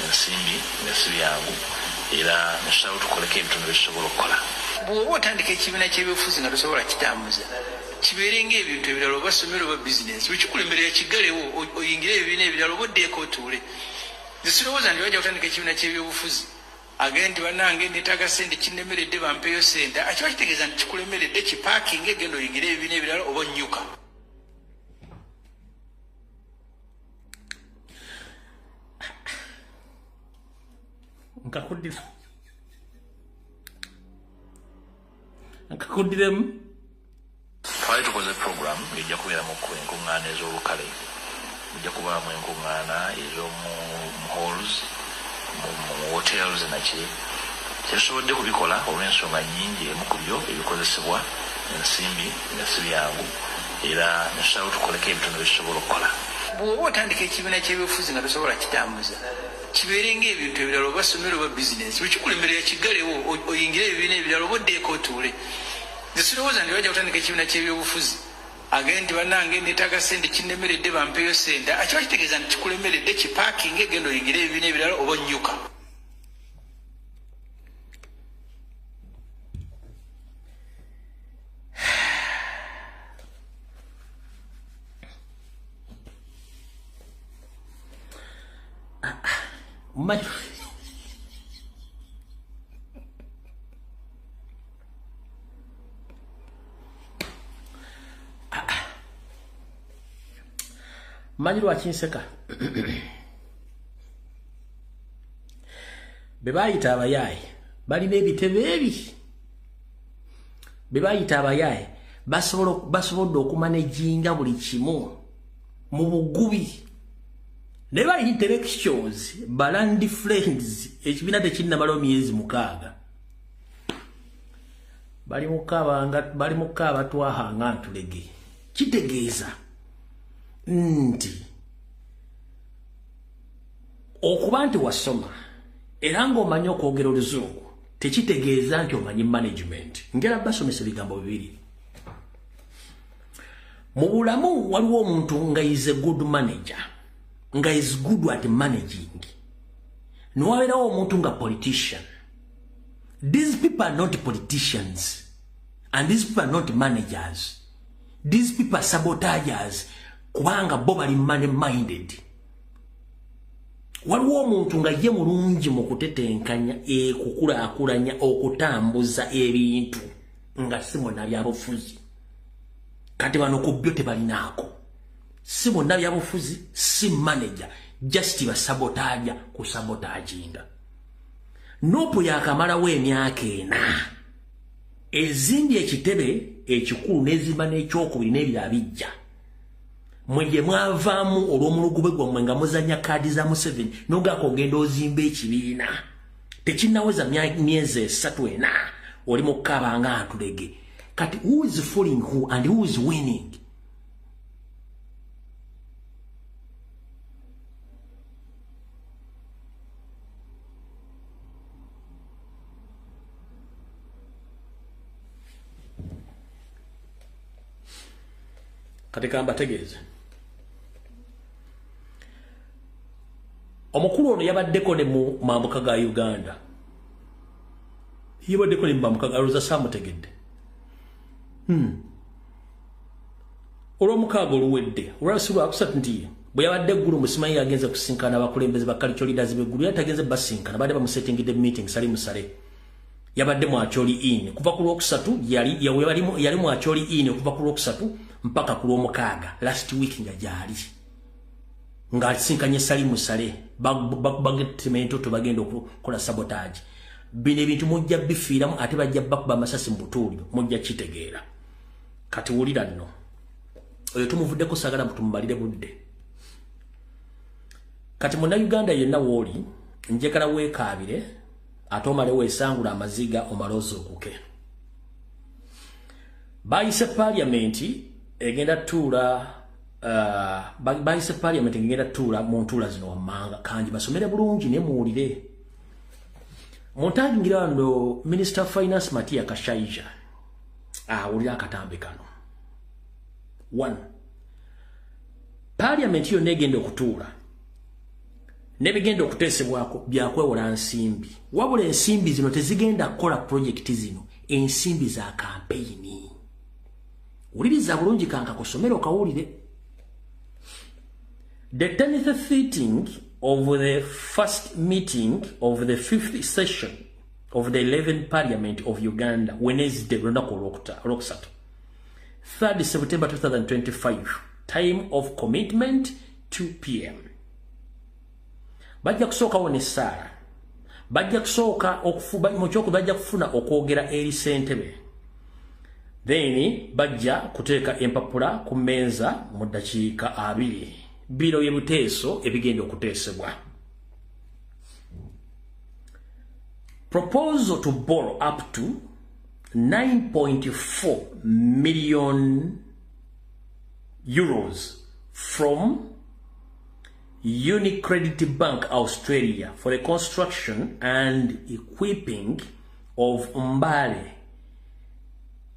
ensimbi nga si byangu, era netusalawo tukoleko ebitono bye tusobola okukola. Bw'oba otandika ekibiina ky'ebyobufuzi nga tosobola kitambuza, kibeere ng'ebintu ebirala oba ssomero oba bizinensi, bwekikulemerera kigalewo oyingire ebibiina ebirala oba oddeeko otuule. Nze sirowooza nti wajja kutandika ekibiina ky'ebyobufuzi agende nti bannange neetaaga ssente kinnemeredde bampeeyo ssente, akiba kitegeeza nti kikulemeredde kipaakinga egenda oyingire ebibiina ebirala oba onnyuka. Nkakudiremu. Twali tukoze program ejja kubeera mu enkuŋŋaana ez'olukale. Ejja kubaamu enkuŋŋaana ez'omu halls, mu hotels naki. Tetusobodde kubikola olw'ensonga nnyingi, emu ku byo ebikozesebwa ensimbi nga si byangu, era netusalawo tukoleko ebitono bye tusobola okukola. Bw'oba otandika ekibiina ky'ebyobufuzi nga tosobola kitambuza, kibeere ng'ebintu ebirala oba ssomero oba bizinensi, bwekikulemerera kigalewo oyingire ebibiina ebirala oba oddeeko otuule. Nze sirowooza nti wajja kutandika ekibiina ky'ebyobufuzi agende nti bannange neetaaga ssente kinnemeredde bampeeyo ssente, akiba kitegeeza nti kikulemeredde kipaakinga egenda oyingire ebibiina ebirala oba onnyuka. Manyi lwaki nseka? Be bayita abayaaye balina ebitebe ebi. Be bayita abayaaye basobodde okumanejinga buli kimu mu bugubi. Ne bali intellectuals, balandi friends, ekibiina tekinnamala myezi 6. Bali mukaaba twahanga ntulege. Kitegeeza nti okuba nti wasoma era ng'omanyi okwogera oluzungu tekitegeeza nti omanyi management. Ngera basomesa ebigambo bibiri. Mu bulamu waliwo omuntu nga is a good manager, nga is good at managing. Nwawerawo omuntu nga politician. These people are not politicians, and these people are not managers. These people are sabotagers, kubanga bo bali money-minded. Waliwo omuntu nga ye mulungi mu kutetenkanya kukulaakulanya okutambuza ebintu nga si bonna byabufuzi. Kati bano ku byo tebalinaako. Si bonna byabufuzi, si manager, just basabotaja kusabotaginga. Nopo yakamalawo emyaka 4. Ezimbye ekitebe ekikulu n'ezimba n'ekyokubiri n'ebirala bijja. Mwe mwavaamu olw'omulugube gwammwe nga muzanya kaadi za Museveni n'ogaako ogenda ozimba ekibiina. Tekinnaweza myezi 3-4 oli mu kukaaba nga ntulege. Kati who is fooling who and who is winning? Katika mbategeeze. Omukulu ono yabaddeko ne mu mambuka ga Uganda. Yabaddeko ne mu mambuka ga Rosa Samutegedde. Olw'omukaaga oluwedde, olwasibwa akusatu nti bwe yabadde eggulu Musimanyi yagenze kusinkana abakulembeze ba cultural leaders b'eggulu, yatagenze basinkana badde bamusettingidde meeting sali musale. Yabadde mu Acholi Inn kuva ku Lwokusatu, yali mu Acholi Inn kuva ku Lwokusatu mpaka ku Lwomukaaga last week nga gyali. Nga asinkanye sali musale bagetemento tubagenda okukola sabotage. Bino ebintu mujja bifiiramu ate bajja bakuba amasasi mu butuuliro, mujja kitegeera. Kati wulira nno. Oyo tumuvuddeko sagala mutumubalire budde. Kati Munnayuganda yenna wooli njagala weekaabire ate omalewo esangula amaziga omalozo okuke. bayise parliament egenda tula bayise parliament egenda tula mu ntula zino wammanga kanji basomere bulungi ne muwulire montagingira ndo Minister of Finance Matia Kashaija awulira akatambe kano 1 parliament yo negenda okutula nebigenda okutesebwako byakwewola nsimbi wabula ensimbi zino tezigenda kukola project zino ensimbi za campaign uliriza bulungi kanka kusomero kawulire the 10th sitting of the first meeting of the 5th session of the 11th Parliament of Uganda, Wednesday, 3rd September 2025, time of commitment 2 p.m. Bajja kusooka wonesara. Bajja kusooka okufuba mochoko bajja kufuna okwogera eri ssentebe. Then bajja kuteeka empapula ku mmeeza mu dakiika 2. Biro yebuteeso ebigenda okuteesebwa. Proposal to borrow up to 9.4 million euros from UniCredit Bank Australia for the construction and equipping of Mbale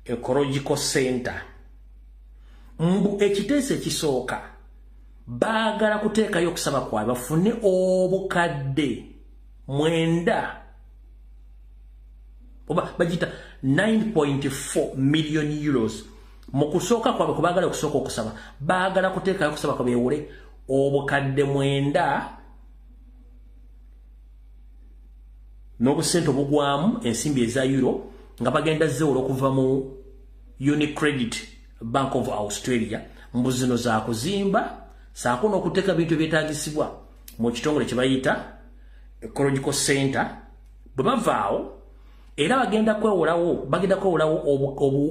Ecological Center. Mbu ekiteese kisooka baagala kuteekayo okusaba kwabwe bafune obukadde 9 oba bajita 9.4 million euros mu kusooka kwabwe kubaagala okusooka okusaba baagala kuteekayo okusaba kwabwe ewole obukadde 9 n'obusente obugwamu ensimbi eza euro nga bagenda zeewolo okuva mu UniCredit Bank of Australia mbuzino za kuzimba saako n'okuteeka bintu ebyetaagisibwa mu kitongole kye bayita Ecological Center bwe bavaawo era bagenda kwewolawo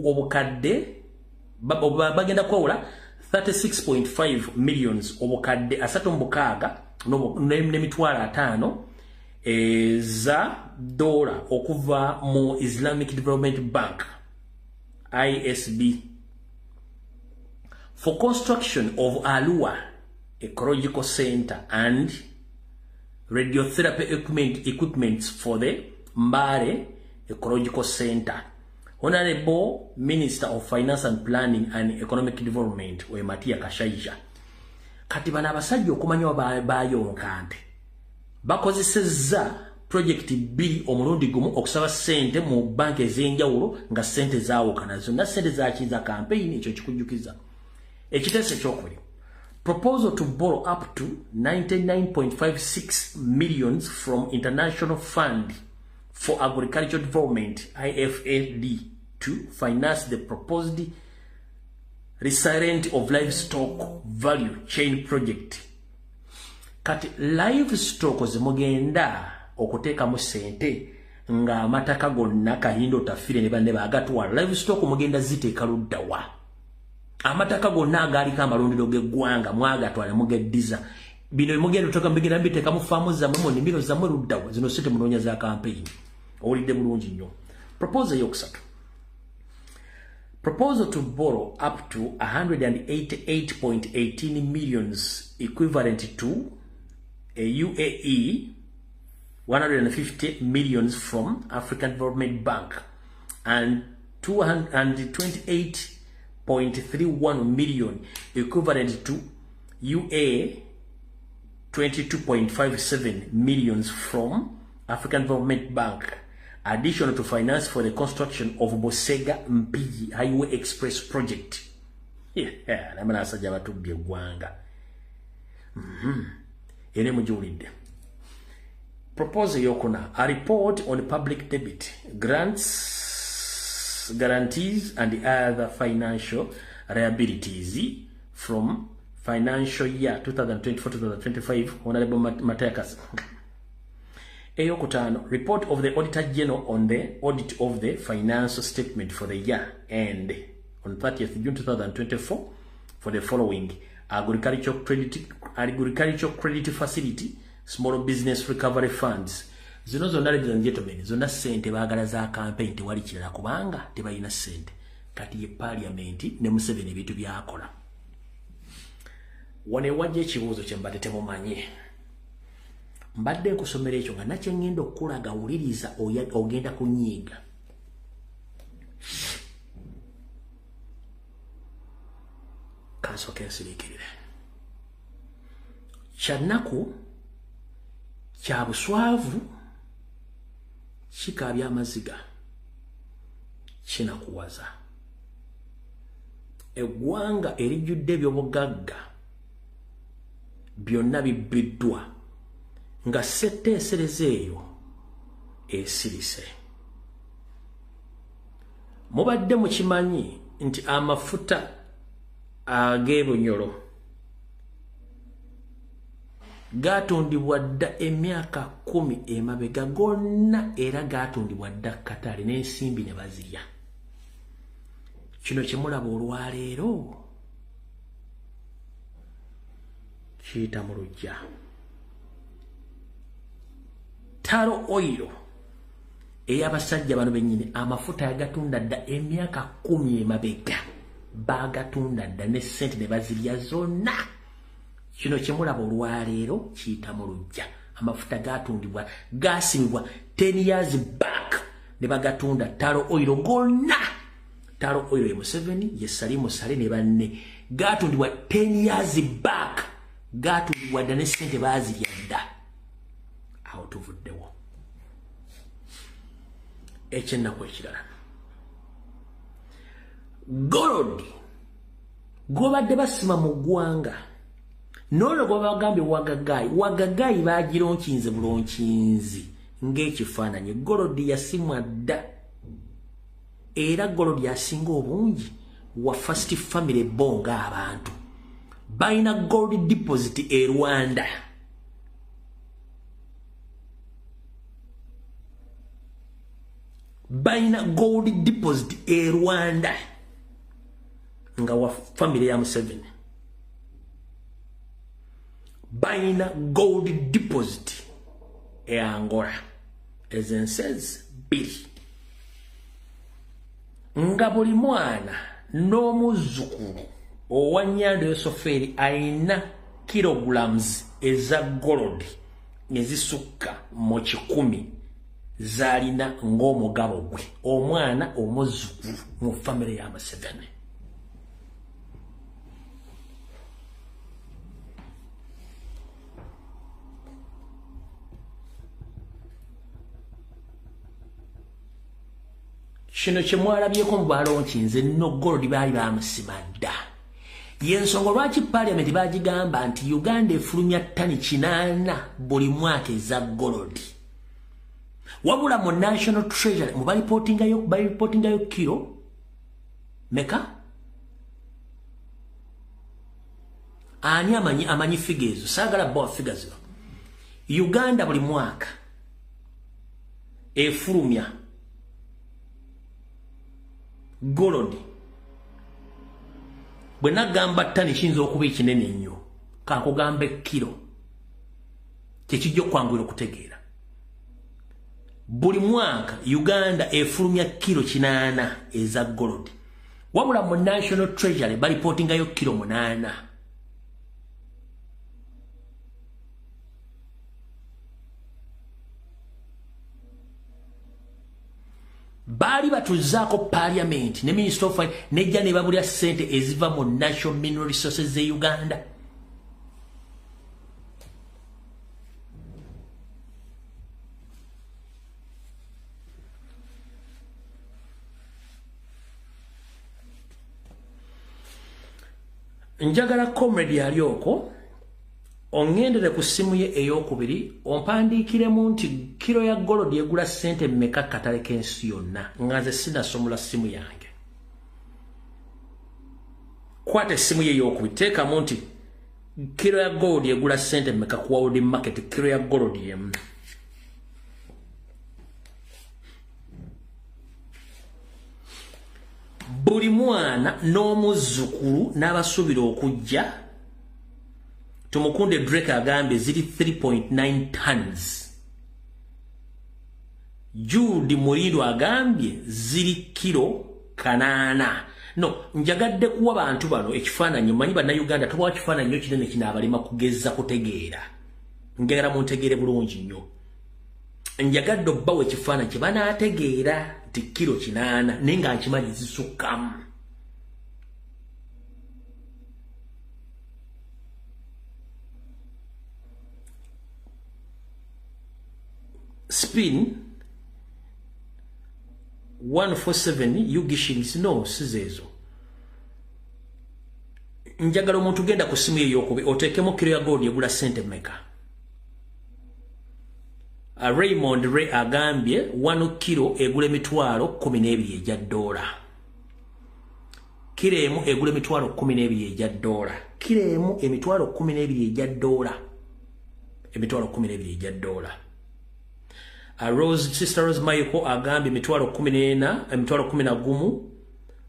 obukadde bagenda kwewola 36.5 millions obukadde 36 n'emitwalo 5 za dola okuva mu Islamic Development Bank ISB for construction of Alua Ecological Center and radiotherapy equipments for the Mbale Ecological Center. Honorable Minister of Finance and Planning and Economic Development we Matia Kashaija. Kati bana abasajja okumanya bayonkante bakozesezza project 2 omulundi gumu okusaba sente mu banki ez'enjawulo nga sente zaawukana zonna sente zakiza campaign ekyo kikujjukiza ekiteese kyokuli proposal to borrow up to 99.56 millions from International Fund for Agricultural Development IFAD to finance the proposed resilient of livestock value chain project. Kati livestock zimugenda okuteeka mu sente nga amataka gonna kayindo tafire ne bande bagatwa livestock mugenda ziteeka luddawa amataka gonna agaliko amalundiro g'eggwanga mwagatwala mugeddiza bino mugenda otoka mbigenda mbiteeka mu faamu zammwe mu nnimiro zammwe luddawa zino sente munoonya za campaign owulidde bulungi nnyo proposal yokusatu proposal to borrow up to 188.18 millions equivalent to a UAE 150 millions from African Development Bank and 228.31 million equivalent to UA 22.57 millions from African Development Bank, additional to finance for the construction of Bosega Mpigi Highway Express project. Yeah, namana asajja batubye gwanga. Ene mujulide. Proposal yokuna a report on public debit, grants, guarantees and other financial liabilities from financial year 2024-2025. Honorable Matakas. Eyokutano, report of the Auditor General on the audit of the financial statement for the year end on 30th June 2024 for the following: agricultural credit facility, small business recovery funds. Zino zonna, ladies and gentlemen, zonna sente baagala za campaign tewali kirala kubanga tebalina sente. kati ye parliament ne Museveni ebintu byakola. Wane wajja ekibuuzo kye mbadde temumanyi. Mbadde nkusomera ekyo nga nakye ngenda okulaga wuliriza ogenda kunyiiga. Kansooke nsiriikirire. Kyannaku kya buswavu kikaabya amaziga kinakuwaza. Eggwanga erijjudde eby'obugagga byonna bibbiddwa nga setteesereza eyo esirise. Mubadde mukimanyi nti amafuta ag'ebunyolo gatundibwa dda emyaka 10 emabega gonna era gatundibwa dda Katale n'ensimbi ne bazirya. Kino kyemulaba olwaleero kiyita mu luggya. Taro oil ey'abasajja bano bennyini amafuta yagatunda dda emyaka 10 emabega bagatunda dda ne ssente ne bazirya zonna. Kino kyemulaba olwaleero kiyita mu luggya. Amafuta gatundibwa gasimibwa 10 years back ne bagatunda Taro oil gonna. Taro oil ye Museveni ye Salimu Sale ne banne gatundibwa 10 years back gatundibwa dda ne ssente bazirya dda. Awo tuvuddewo. Ekyennaku ekirala, gold gwobadde basima mu ggwanga n'olwo gwe bagambye wagagayi bagironkinze bulonkinzi ng'ekifaananyi. Gold yasimwa dda era gold yasinga obungi wa First Family bonga abantu balina gold deposit e Rwanda. Balina gold deposit e Rwanda nga wa family ya Museveni. Balina gold deposit e Angola. Ezenses biri. Nga buli mwana n'omuzzukulu owa Nyando Yosoferi alina kilograms eza gold ezisukka mu 10 zalina ng'omugabo gwe omwana omuzzukulu mu family ya Museveni. Kino kyemwalabyeko mu balonkinze nno gold baali bamusima dda. Yensonga lwaki parliament bagigamba nti Uganda efulumya ttani 8 buli mwaka eza gold. Wabula mu National Treasury mu balipotingayo kilo meka? Ani amanyi figures, saagala bo figures. Uganda buli mwaka efulumya gold bwe nagamba ttani kiyinza okuba ekinene ennyo kankugamba kilo kyekijja okwanguyira okutegeera. Buli mwaka Uganda efulumya kilo 8 eza gold. Wabula mu National Treasury balipotingayo kilo 8. Bali batuzaako parliament ne Minister of Finance nejja ne babulya ssente eziva mu National Mineral Resources ze Uganda. Njagala comrade yalyoko ongendere ku simu ye ey'okubiri ompandiikiremu nti kilo ya gold yegula ssente mmeka Katale k'ensi yonna nga nze sinasomula simu yange. Kwata essimu ye ey'okubiri teekamu nti kilo ya gold yegula ssente mmeka ku World Market. Kilo ya gold yemu buli mwana n'omuzzukulu n'abasuubira okujja. Tumukunde Drake agambye ziri 3.9 tons. Jude Murindo agambye ziri kilo kanaana. No, njagadde kuwa bantu bano ekifaananyi manyi bannayuganda tubawa kifaananyi nnyo kinene kino abalema kugeza kutegeera. Njagala muntegeere bulungi nnyo. Njagadde obbawo ekifaananyi kye banaategeera nti kilo 8 naye nga nkimanyi zisukkamu. Spin 147 Yugishings no sizezo. Njagala omuntu genda ku simu eyo okubi oteekemu kilo ya gold egula sente meka. Raymond Ray agambye 1 kilo egula emitwalo 12 ejja $. Kilo emu egula emitwalo 12 ejja $. Kilo emu emitwalo 12 ejja $. Emitwalo 12 ejja $. Sister Rose Michael agambye emitwalo 14, emitwalo 11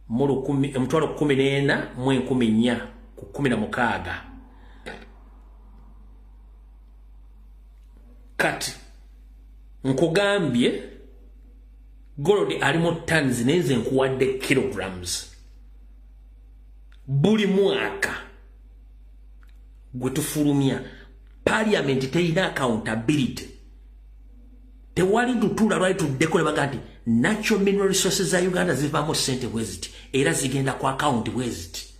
mu 10, emitwalo 14 mu 14 ku 16. Kati nkugambye gold ali mu tons nenze nkuwadde kilograms. Buli mwaka gwe tufulumya parliament teyina accountability. Tewali tutula lwali tuddeko ne baga nti natural mineral resources za Uganda zivaamu ssente bweziti era zigenda ku account bweziti.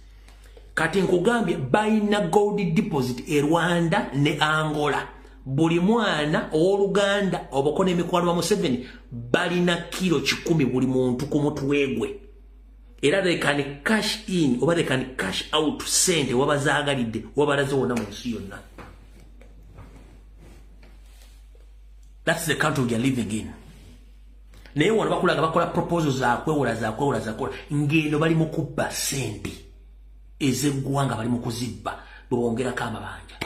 Kati nkugambye bayina gold deposit e Rwanda ne Angola. Buli mwana ow'Oluganda obako n'emikwano wa Museveni balina kilo 10 buli muntu ku mutwe gwe. Era they can cash in oba they can cash out sente wabazaagalidde wabalaze wonna mu nsi yonna. That's the country we are living in. Naye wano bakulaga bakola proposals za kwewola ngendo bali mu kubba sente ez'eggwanga bali mu kuzibba bwongerako amabanja.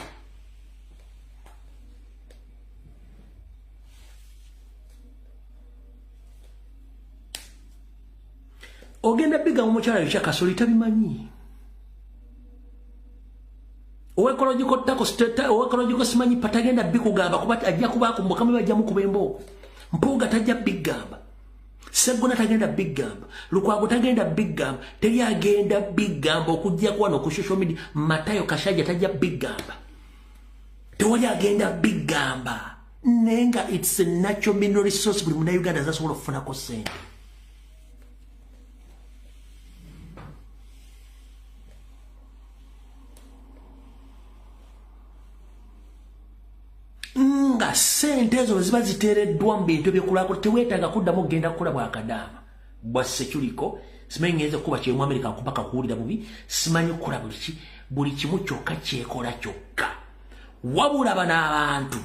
Ogenda biga mu mukyala ekya Kasoli tabimanyi. Owekological tako steta owekological simanyi patagenda bikugamba kuba ajja kubakumbuka kama bajja mu kubembo. Mpuga tajja bigamba. Segona tagenda bigamba. Lukwago tagenda bigamba. Teri agenda bigamba okujja kwano ku social media. Matayo Kashaja tajja bigamba. Tewali agenda bigamba. Nenga it's a natural mineral resource buli muna Uganda zasobola okufuna ko sente. Nga sente ezo ziba ziteereddwa mu bintu byekulako teweetaaga kuddamu kugenda kukola bwakadaama. Bwa seculiko simanyi ngenze kuba kyemu America nkupaka kuwulira bubi simanyi kukola buli kimu kyokka kyekola kyokka. Wabula bano abantu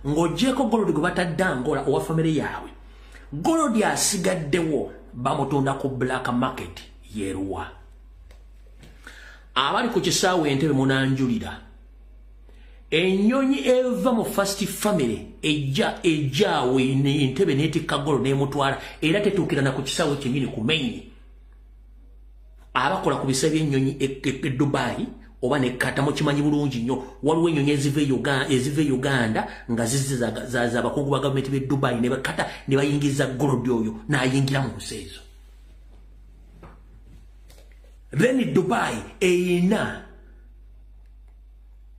ng'oggyeko golodi gwe batadde Angola owa famire yaabwe. Golodi asigaddewo bamutunda ku black market yeruwa. Abali ku kisaawe Entebbe munanjulira. Enyonyi eva mu first family ejjawe Entebbe neetikka golo n'emutwala era tetuukirana ku kisaawe kyennyini ku main. Abakola ku bisa by'ennyonyi e Dubai oba ne Qatar mukimanyi bulungi nnyo waliwo ennyonyi eziva Uganda nga ziza abakungu ba gavumenti b'e Dubai ne bakata ne bayingiza golodi oyo n'ayingira mu nsi ezo. Then Dubai eyina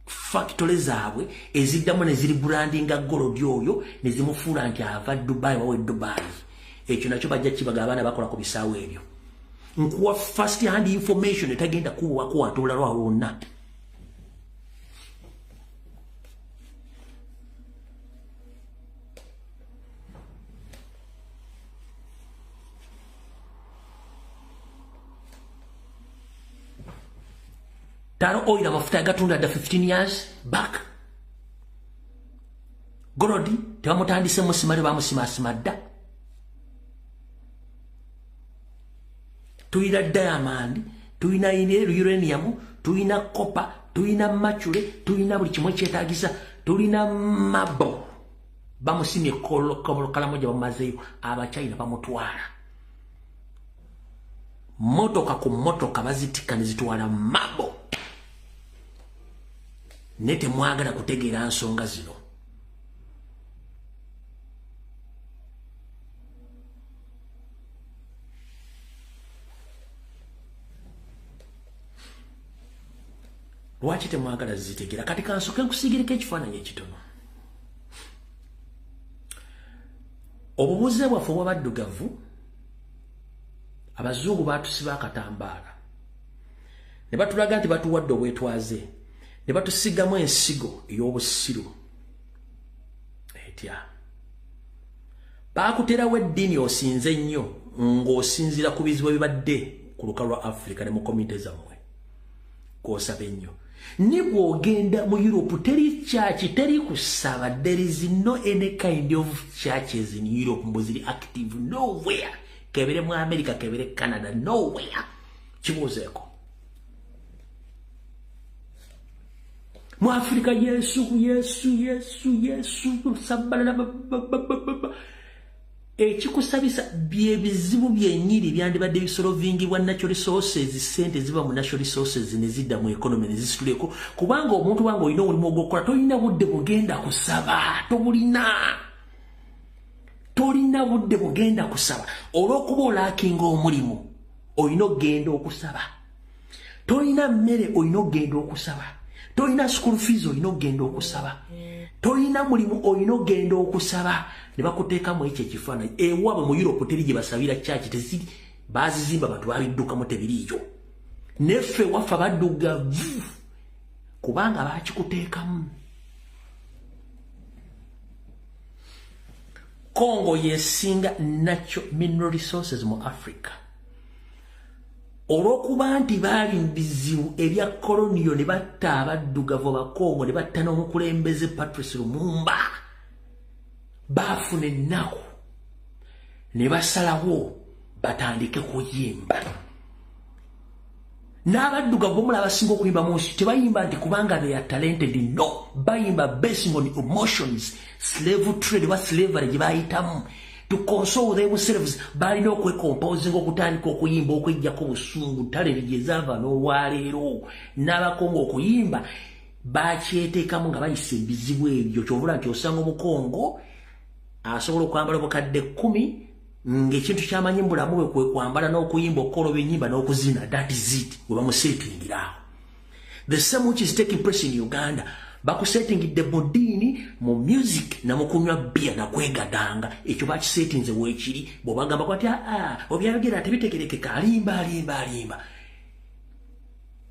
factory zaabwe eziddamu ne ziri brandinga golodi oyo ne zimufuula nti ava Dubai wawe Dubai. Ekyo nakyo bajja kibaga abaana bakola ku bisaawe ebyo. Nkuwa first hand information etagenda kuwa kuwatula lwa wonna. Taro oil amafuta yagatunda da 15 years back. Golodi tebamutandise musimale bamusimasima dda. Tuina diamond, tuina uranium, tuina copper, tuina mercury, tuina buli kimu kyetaagisa, tulina mabo. Bamusimye kala moja bamazeyo abachina bamutwala. Motoka ku motoka bazitika nezitwala mabo. Nete mwagala kutegeera nsonga zino. lwaki temwagala zitegera kati kansoke nkusigireko ekifaananyi ekitono obubuze bwaffe obw'abaddugavu abazungu batusiba akatambaala ne batulaga nti batuwadde obwetwaze ne batusigamu ensigo ey'obusiru etya baakuterawo eddiini osinze nnyo ng'osinziira ku bizibu ebibadde ku lukalu lwa Africa ne mu komite zammwe kw'osaba ennyo ne bw'ogenda mu Europe teri church teri kusaba there is no any kind of churches in Europe mbu ziri active nowhere kebere mu America kebere Canada nowhere kibuuzeeko mu Africa yesu sabalala ekikusabisa byebizibu byennyiri byandibadde bisolovingibwa natural resources sente ziba mu natural resources ne zidda mu economy ne zisituleko kubanga omuntu wange olina omulimu ogw'okukola tolina budde bugenda kusaba tolina budde bugenda kusaba olw'okuba olaakinga omulimu olina okgenda okusaba tolina mmere olina okgenda okusaba tolina school fees olina okgenda okusaba tolina mulimu olina okgenda okusaba ne bakuteekamu ekyo ekifaananyi ewaabwe mu Europe teri gye basabira kyaki teziri baazizimba bantu babiddukamu tebiriiyo neffe waffe abaddugavu kubanga baakikuteekamu Congo yesinga natural mineral resources mu Africa olw'okuba nti baali mu bizibu ebya koloniyo ne batta abaddugavu abakongo ne batta n'omukulembeze Patrice Lumumba baafuna ennaku ne basalawo batandike kuyimba n'abaddugavu omulala abasinga okuyimba mu nsi tebayimba nti kubanga they are talented no bayimba basing on emotions slave trade wa slavery gye bayitamu to console themselves balina okwekomposing okutandika okuyimba okwejjako busungu talere gye zaava n'olwaleero n'abakongo okuyimba bakyeteekamu nga bayisa ebizibu ebyo kyovula nti osanga omukongo asobola okwambala obukadde 10 ng'ekintu kyamanyi mu bulamu bwe kwe kwambala n'okuyimba okukola ebyennyimba n'okuzina that is it we bamusetingiraawo the same which is taking place in Uganda bakusetingidde mu ddiini mu music na mu kunywa bia na kwegadanga ekyo bakisetinze weekiri bw'obagamba kwati obyayogera tebitegerekeka alimba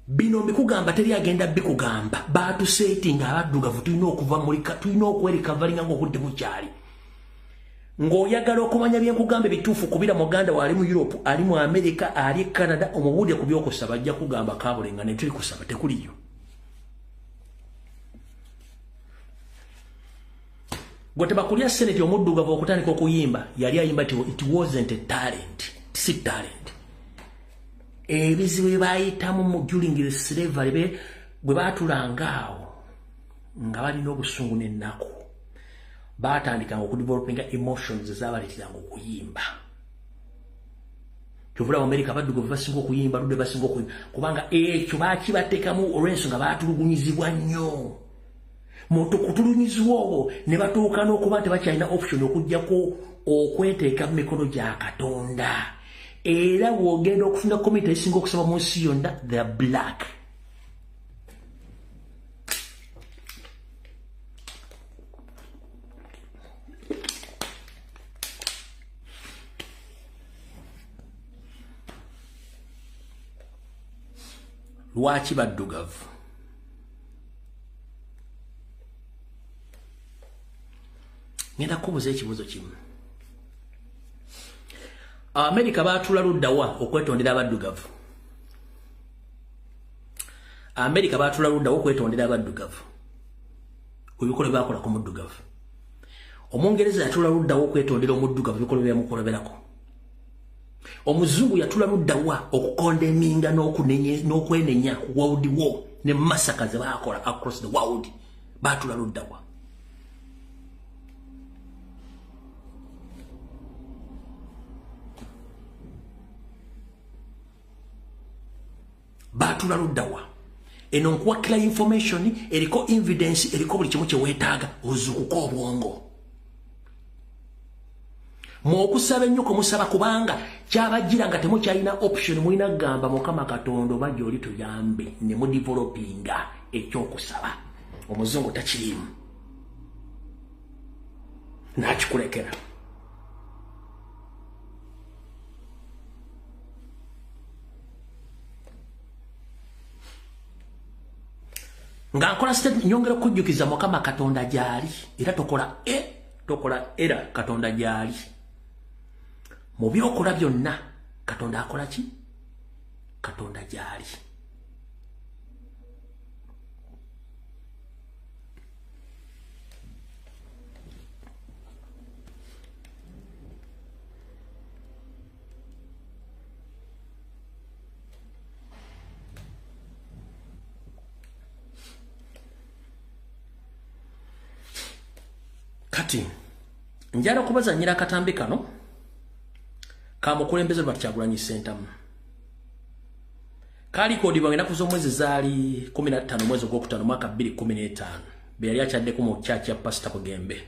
bino mbikugamba teri agenda bikugamba batusetinga abaddugavu tulina okwerikavalinga ng'okudde mukyali ng'oyagala okumanya byenkugamba ebituufu kubira muganda waali mu Europe ali mu America ali Canada omubuulire ku byokusaba ajja kugamba kabulenga ne tuli kusaba tekuliyo gwe tebakulya seneti omuddugavu okutandika okuyimba yali ayimba ti it wasn't a talent si talent ebizibu bye bayitamu during the slavery bwe baatulangaawo nga balina obusungu n'ennaku baatandikanga okudevelopinga emotions ezabaleeteranga okuyimba kyovula mu America abaddugavu basinga okuyimba ludde basinga okuyimba kubanga ekyo baakibateekamu olw'ensonga baatulugunyizibwa nnyo muntu kutulunyizibwa obwo ne batuuka n'okuba tebakyalina option okugjako okweteeka mu mikono gya Katonda era bw'ogenda okufuna komite esinga okusaba mu nsi yonna they are black lwaki baddugavu ngenda kubuuza ekibuuzo kimu America baatula luddawa okwetondera abaddugavu America baatula luddawa okwetondera abaddugavu ebikolo byakola ku muddugavu Omungereza yatula luddawa okwetondera omuddugavu ebikolo byamukoloberako Omuzungu yatula luddawa okukondeminga n'okwenenya world war ne massacres ze baakola across the world baatula luddawa batula luddawa eno nkuwakira information eriko evidence eriko buli kimu kye weetaaga ozuukuka obwongo mwokusaba ennyo musaba kubanga kyabajjira nga temukyalina option mulina kugamba Mukama Katonda oba gy'oli tuyambe ne mudevelopinga ekyokusaba omuzungu takirimu nakikulekera nga nkola state nyongera kujjukiza Mukama Katonda gyali era tokola era Katonda gyali mu byokola byonna Katonda akola ki Katonda gyali kati njala kubaza nyira katambi kano kamukulembeze Kyagulanyi Ssentamu kali kodi bangena kuzomwezi zali 15 mwezi gw'okutano mwaka 2015 beyali akyadde mu church ya Pastor Bugembe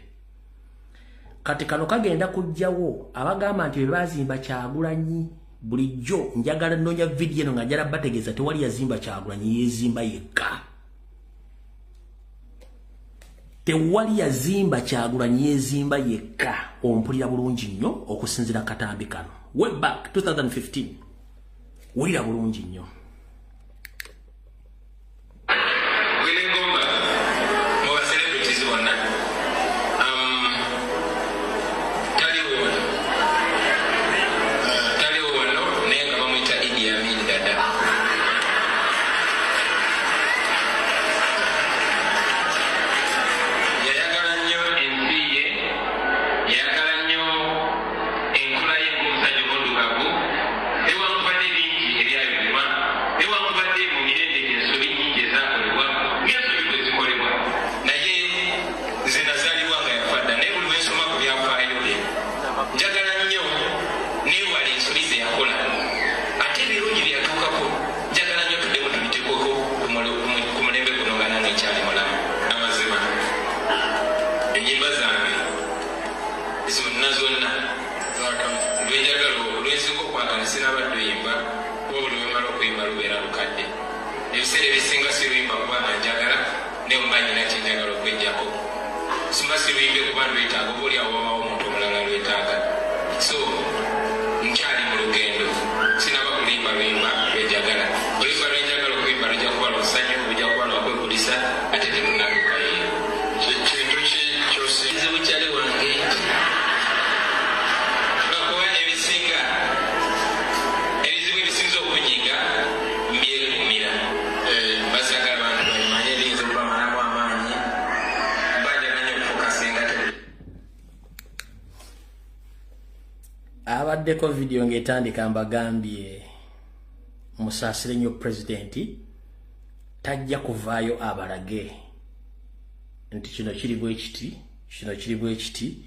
kati kano kagenda kujjawo abagamba nti bazimba Kyagulanyi bulijjo njagala nnonya video eno nga njala bategeeza tewali yazimba Kyagulanyi yezimba yekka tewali yazimba Kyagulanyi yezimba yekka ompulira bulungi nnyo okusinzira katambi kano way back 2015 wira bulungi nnyo abaddeko video ng'etandika mbagambye musaasire nnyo pulezidenti tajja kuvaayo abalage nti kino kiri bwe kiti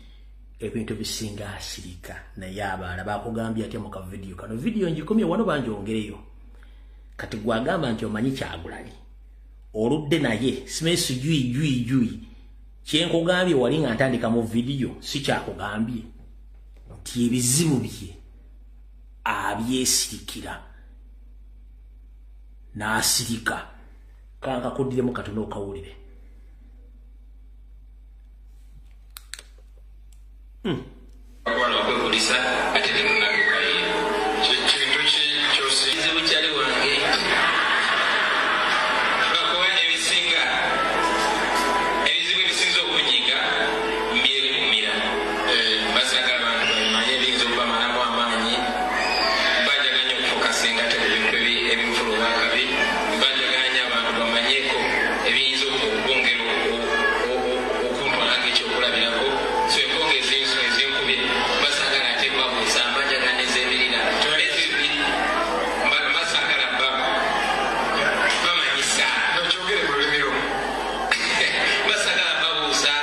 ebintu bisinga asirika naye abaala bakugambye atya mu kavidiyo kano video ngikomye wano banjongereyo kati gwagamba nti omanyi Kyagulanyi oludde naye simesu jui kyenkugambye wali nga ntandika mu video si kyakugambye nti ebizibu bye abyesirikira n'asirika kanka kudiremu katono okawulire Wala wakwegulisa ate temunakukaye kintu kyose kizibu kyali wange bakuba ebisinga ebizibu ebisinza okunyiga mbyekumira basagala abantu bamanye ebiyinza okuba manamu amaanyi bajaganya okufokasinga ate ku bintu ebimufuluba akabi bajaganya abantu bamanyeko ebiyinza okubongera okuntwala ng'ekyokulabirako so empongezi ezinkubye basagala ate babuuza amajagana ez'ebirira basagala bamanyisa nokyogere mu lulimi lumu basagala babuuza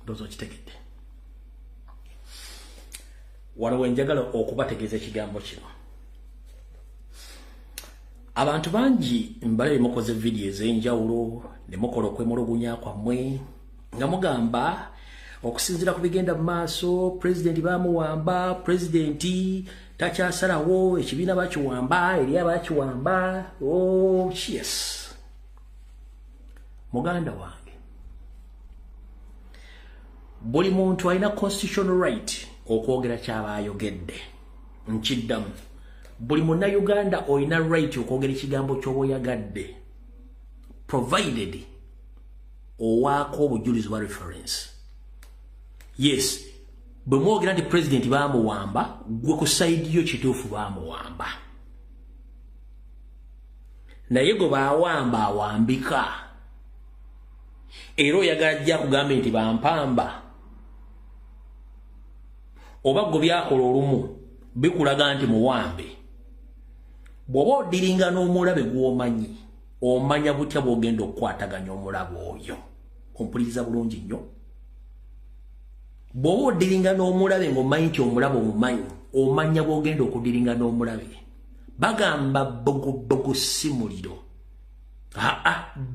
ndozo kitegedde wano wenjagala okubategeeza ekigambo kino abantu bangi mbale mukoze video ez'enjawulo ne mukola okwemulugunya kwammwe nga mugamba okusinzira ku bigenda mu maaso president bamuwamba president takyasalawo ekibiina bakiwamba eri abakiwamba oh yes muganda wange buli muntu alina constitutional right okwogera ky'abayogedde nkiddamu buli munnayuganda olina right okwogera ekigambo ky'oboyagadde provided owaako obujulizi bwa reference yes bwe mwogera nti president bamuwamba gwe ku side yo kituufu bamuwamba naye gwe baawamba awambika era oyagala ajja kugambe nti bampamba oba gwe byakola olumu bikulaga nti muwambe bw'oba odiringa n'omulabe gw'omanyi omanya butya bw'ogenda okukwataganya omulabe oyo ompuliriza bulungi nnyo bw'oba odiringa n'omulabe ng'omanyi nti omulabe omumanyi omanya bw'ogenda okudiringa n'omulabe bagamba bogobogo si muliro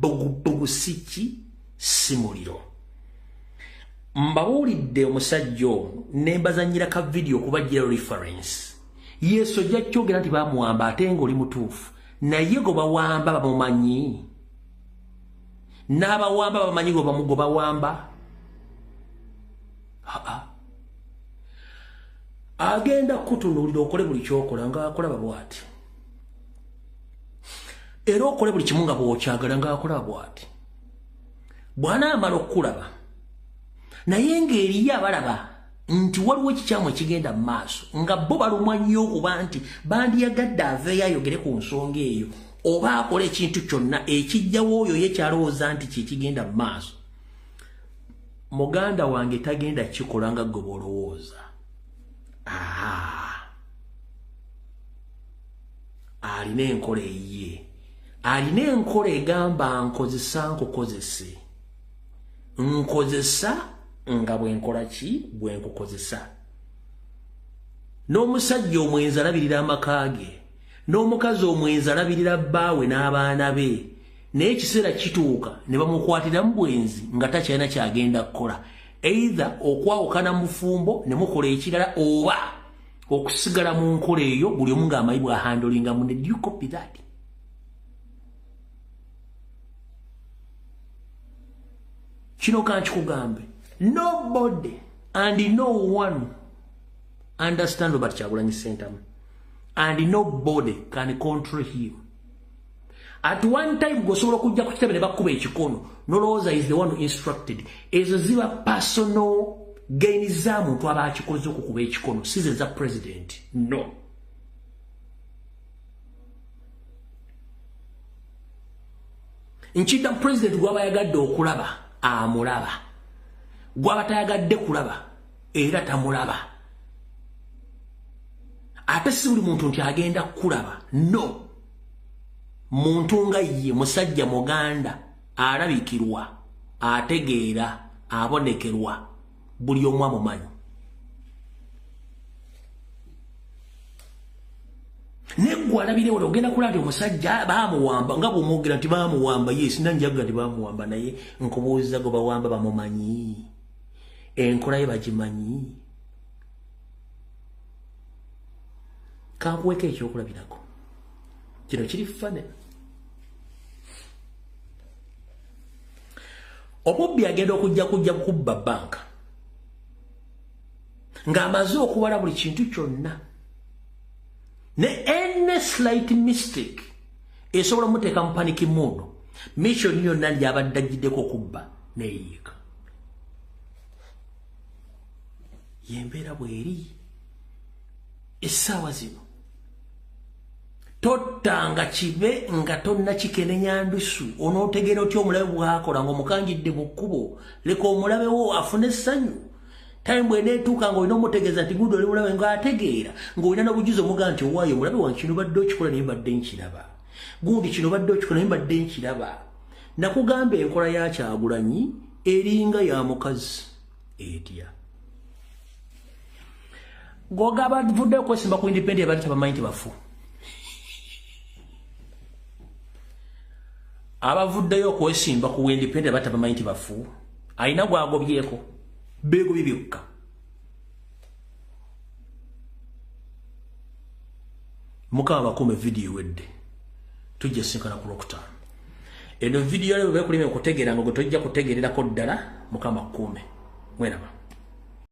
bogobogo si ki si muliro mbawulidde omusajja nembazanyira ka video kubajjira reference yesu ojja kyogera nti bamuwamba ate ng'oli mutuufu naye gwe bawamba bamumanyi n'abawamba bamanyi gwe bawamba agenda kutunuulira okole buli kyokola ng'akolaba bw'ati era okole buli kimu nga bw'okyagala ng'akolaba bw'ati bw'anaamala okukulaba naye ng'eriyo abalaba nti waliwo ekikyamu ekigenda mu maaso nga bo balumwa nnyo okuba nti bandiyagadde aveeyo ayogere ku nsonga eyo oba akola ekintu kyonna ekijjawo oyo ye kyalowooza nti kyekigenda mu maaso muganda wange tagenda kikola nga gwe bw'olowooza alina enkola eyiye alina enkola egamba nkozesa nkukozese nkozesa nga bwenkola ki bwenkukozesa n'omusajja omwenzi alabirira amaka ge n'omukazi omwenzi alabirira bbaawe n'abaana be naye ekiseera kituuka ne bamukwatiramu bwenzi nga takyalina kyagenda kukola either okwawukana mu fumbo ne mukola ekirala oba okusigala mu nkola eyo buli omu ng'amayi bwahandolinga mu ne do you copy that kino kankikugambe nobody and no one understand Robert Kyagulanyi Ssentamu and nobody can control him at one time gosobola kujja ku kitebe ne bakuba ekikono nolowooza is the one who instructed ezo ziba personal gain za muntu aba akikoze okukuba ekikono si ze za president no nkidda president gwaba yagadde okulaba amulaba gwaba tayagadde kulaba era tamulaba ate si buli muntu nti agenda kulaba no muntu nga ye musajja muganda alabikirwa ategeera abonekerwa buli omu amumanyi neggwe alabire wala ogenda kulaba nti omusajja bamuwamba nga bw'omwogera nti bamuwamba yesi nanjaga nti bamuwamba naye nkubuuza gwe bawamba bamumanyi enkola ye bagimanyi kankuweko ekyokulabirako kino kiri fane omubbi agenda okujja kubba banka ng'amaze okuwala buli kintu kyonna ne any slight mistake esobola muteeka mu panic mode mission yonna lyabadde agiddeko okubba neeyiika yembeera bweri essaawa zino tottanga kibe nga tonna kikenenya ndusu onootegeera otya omulabe bwakola ng'omukangidde mu kkubo leka omulabewo afune essanyu time bweneetuuka ng'olina omutegeeza nti gundi oli mulabe ng'ategeera ng'olina n'obujuzi omugaa nti owaayo omulabe wange kino badde okikola naye mbadde nkiraba gundi kino badde okikola naye mbadde nkiraba nakugamba enkola ya Kyagulanyi eringa ya mukazi etya gogaba vudde okwesimba ku independent abali tabamanyi tebafu abavuddeyo okwesimba ku independent abali tabamanyi tebafu alina gwagobyeko Bego bibyokka. Mukama bakume video wedde. Tujja sinkana ku Lockdown. Eno video leo bwe kulime okutegerera ngo tojja kutegerera ko ddala Mukama kume. Mwenaba.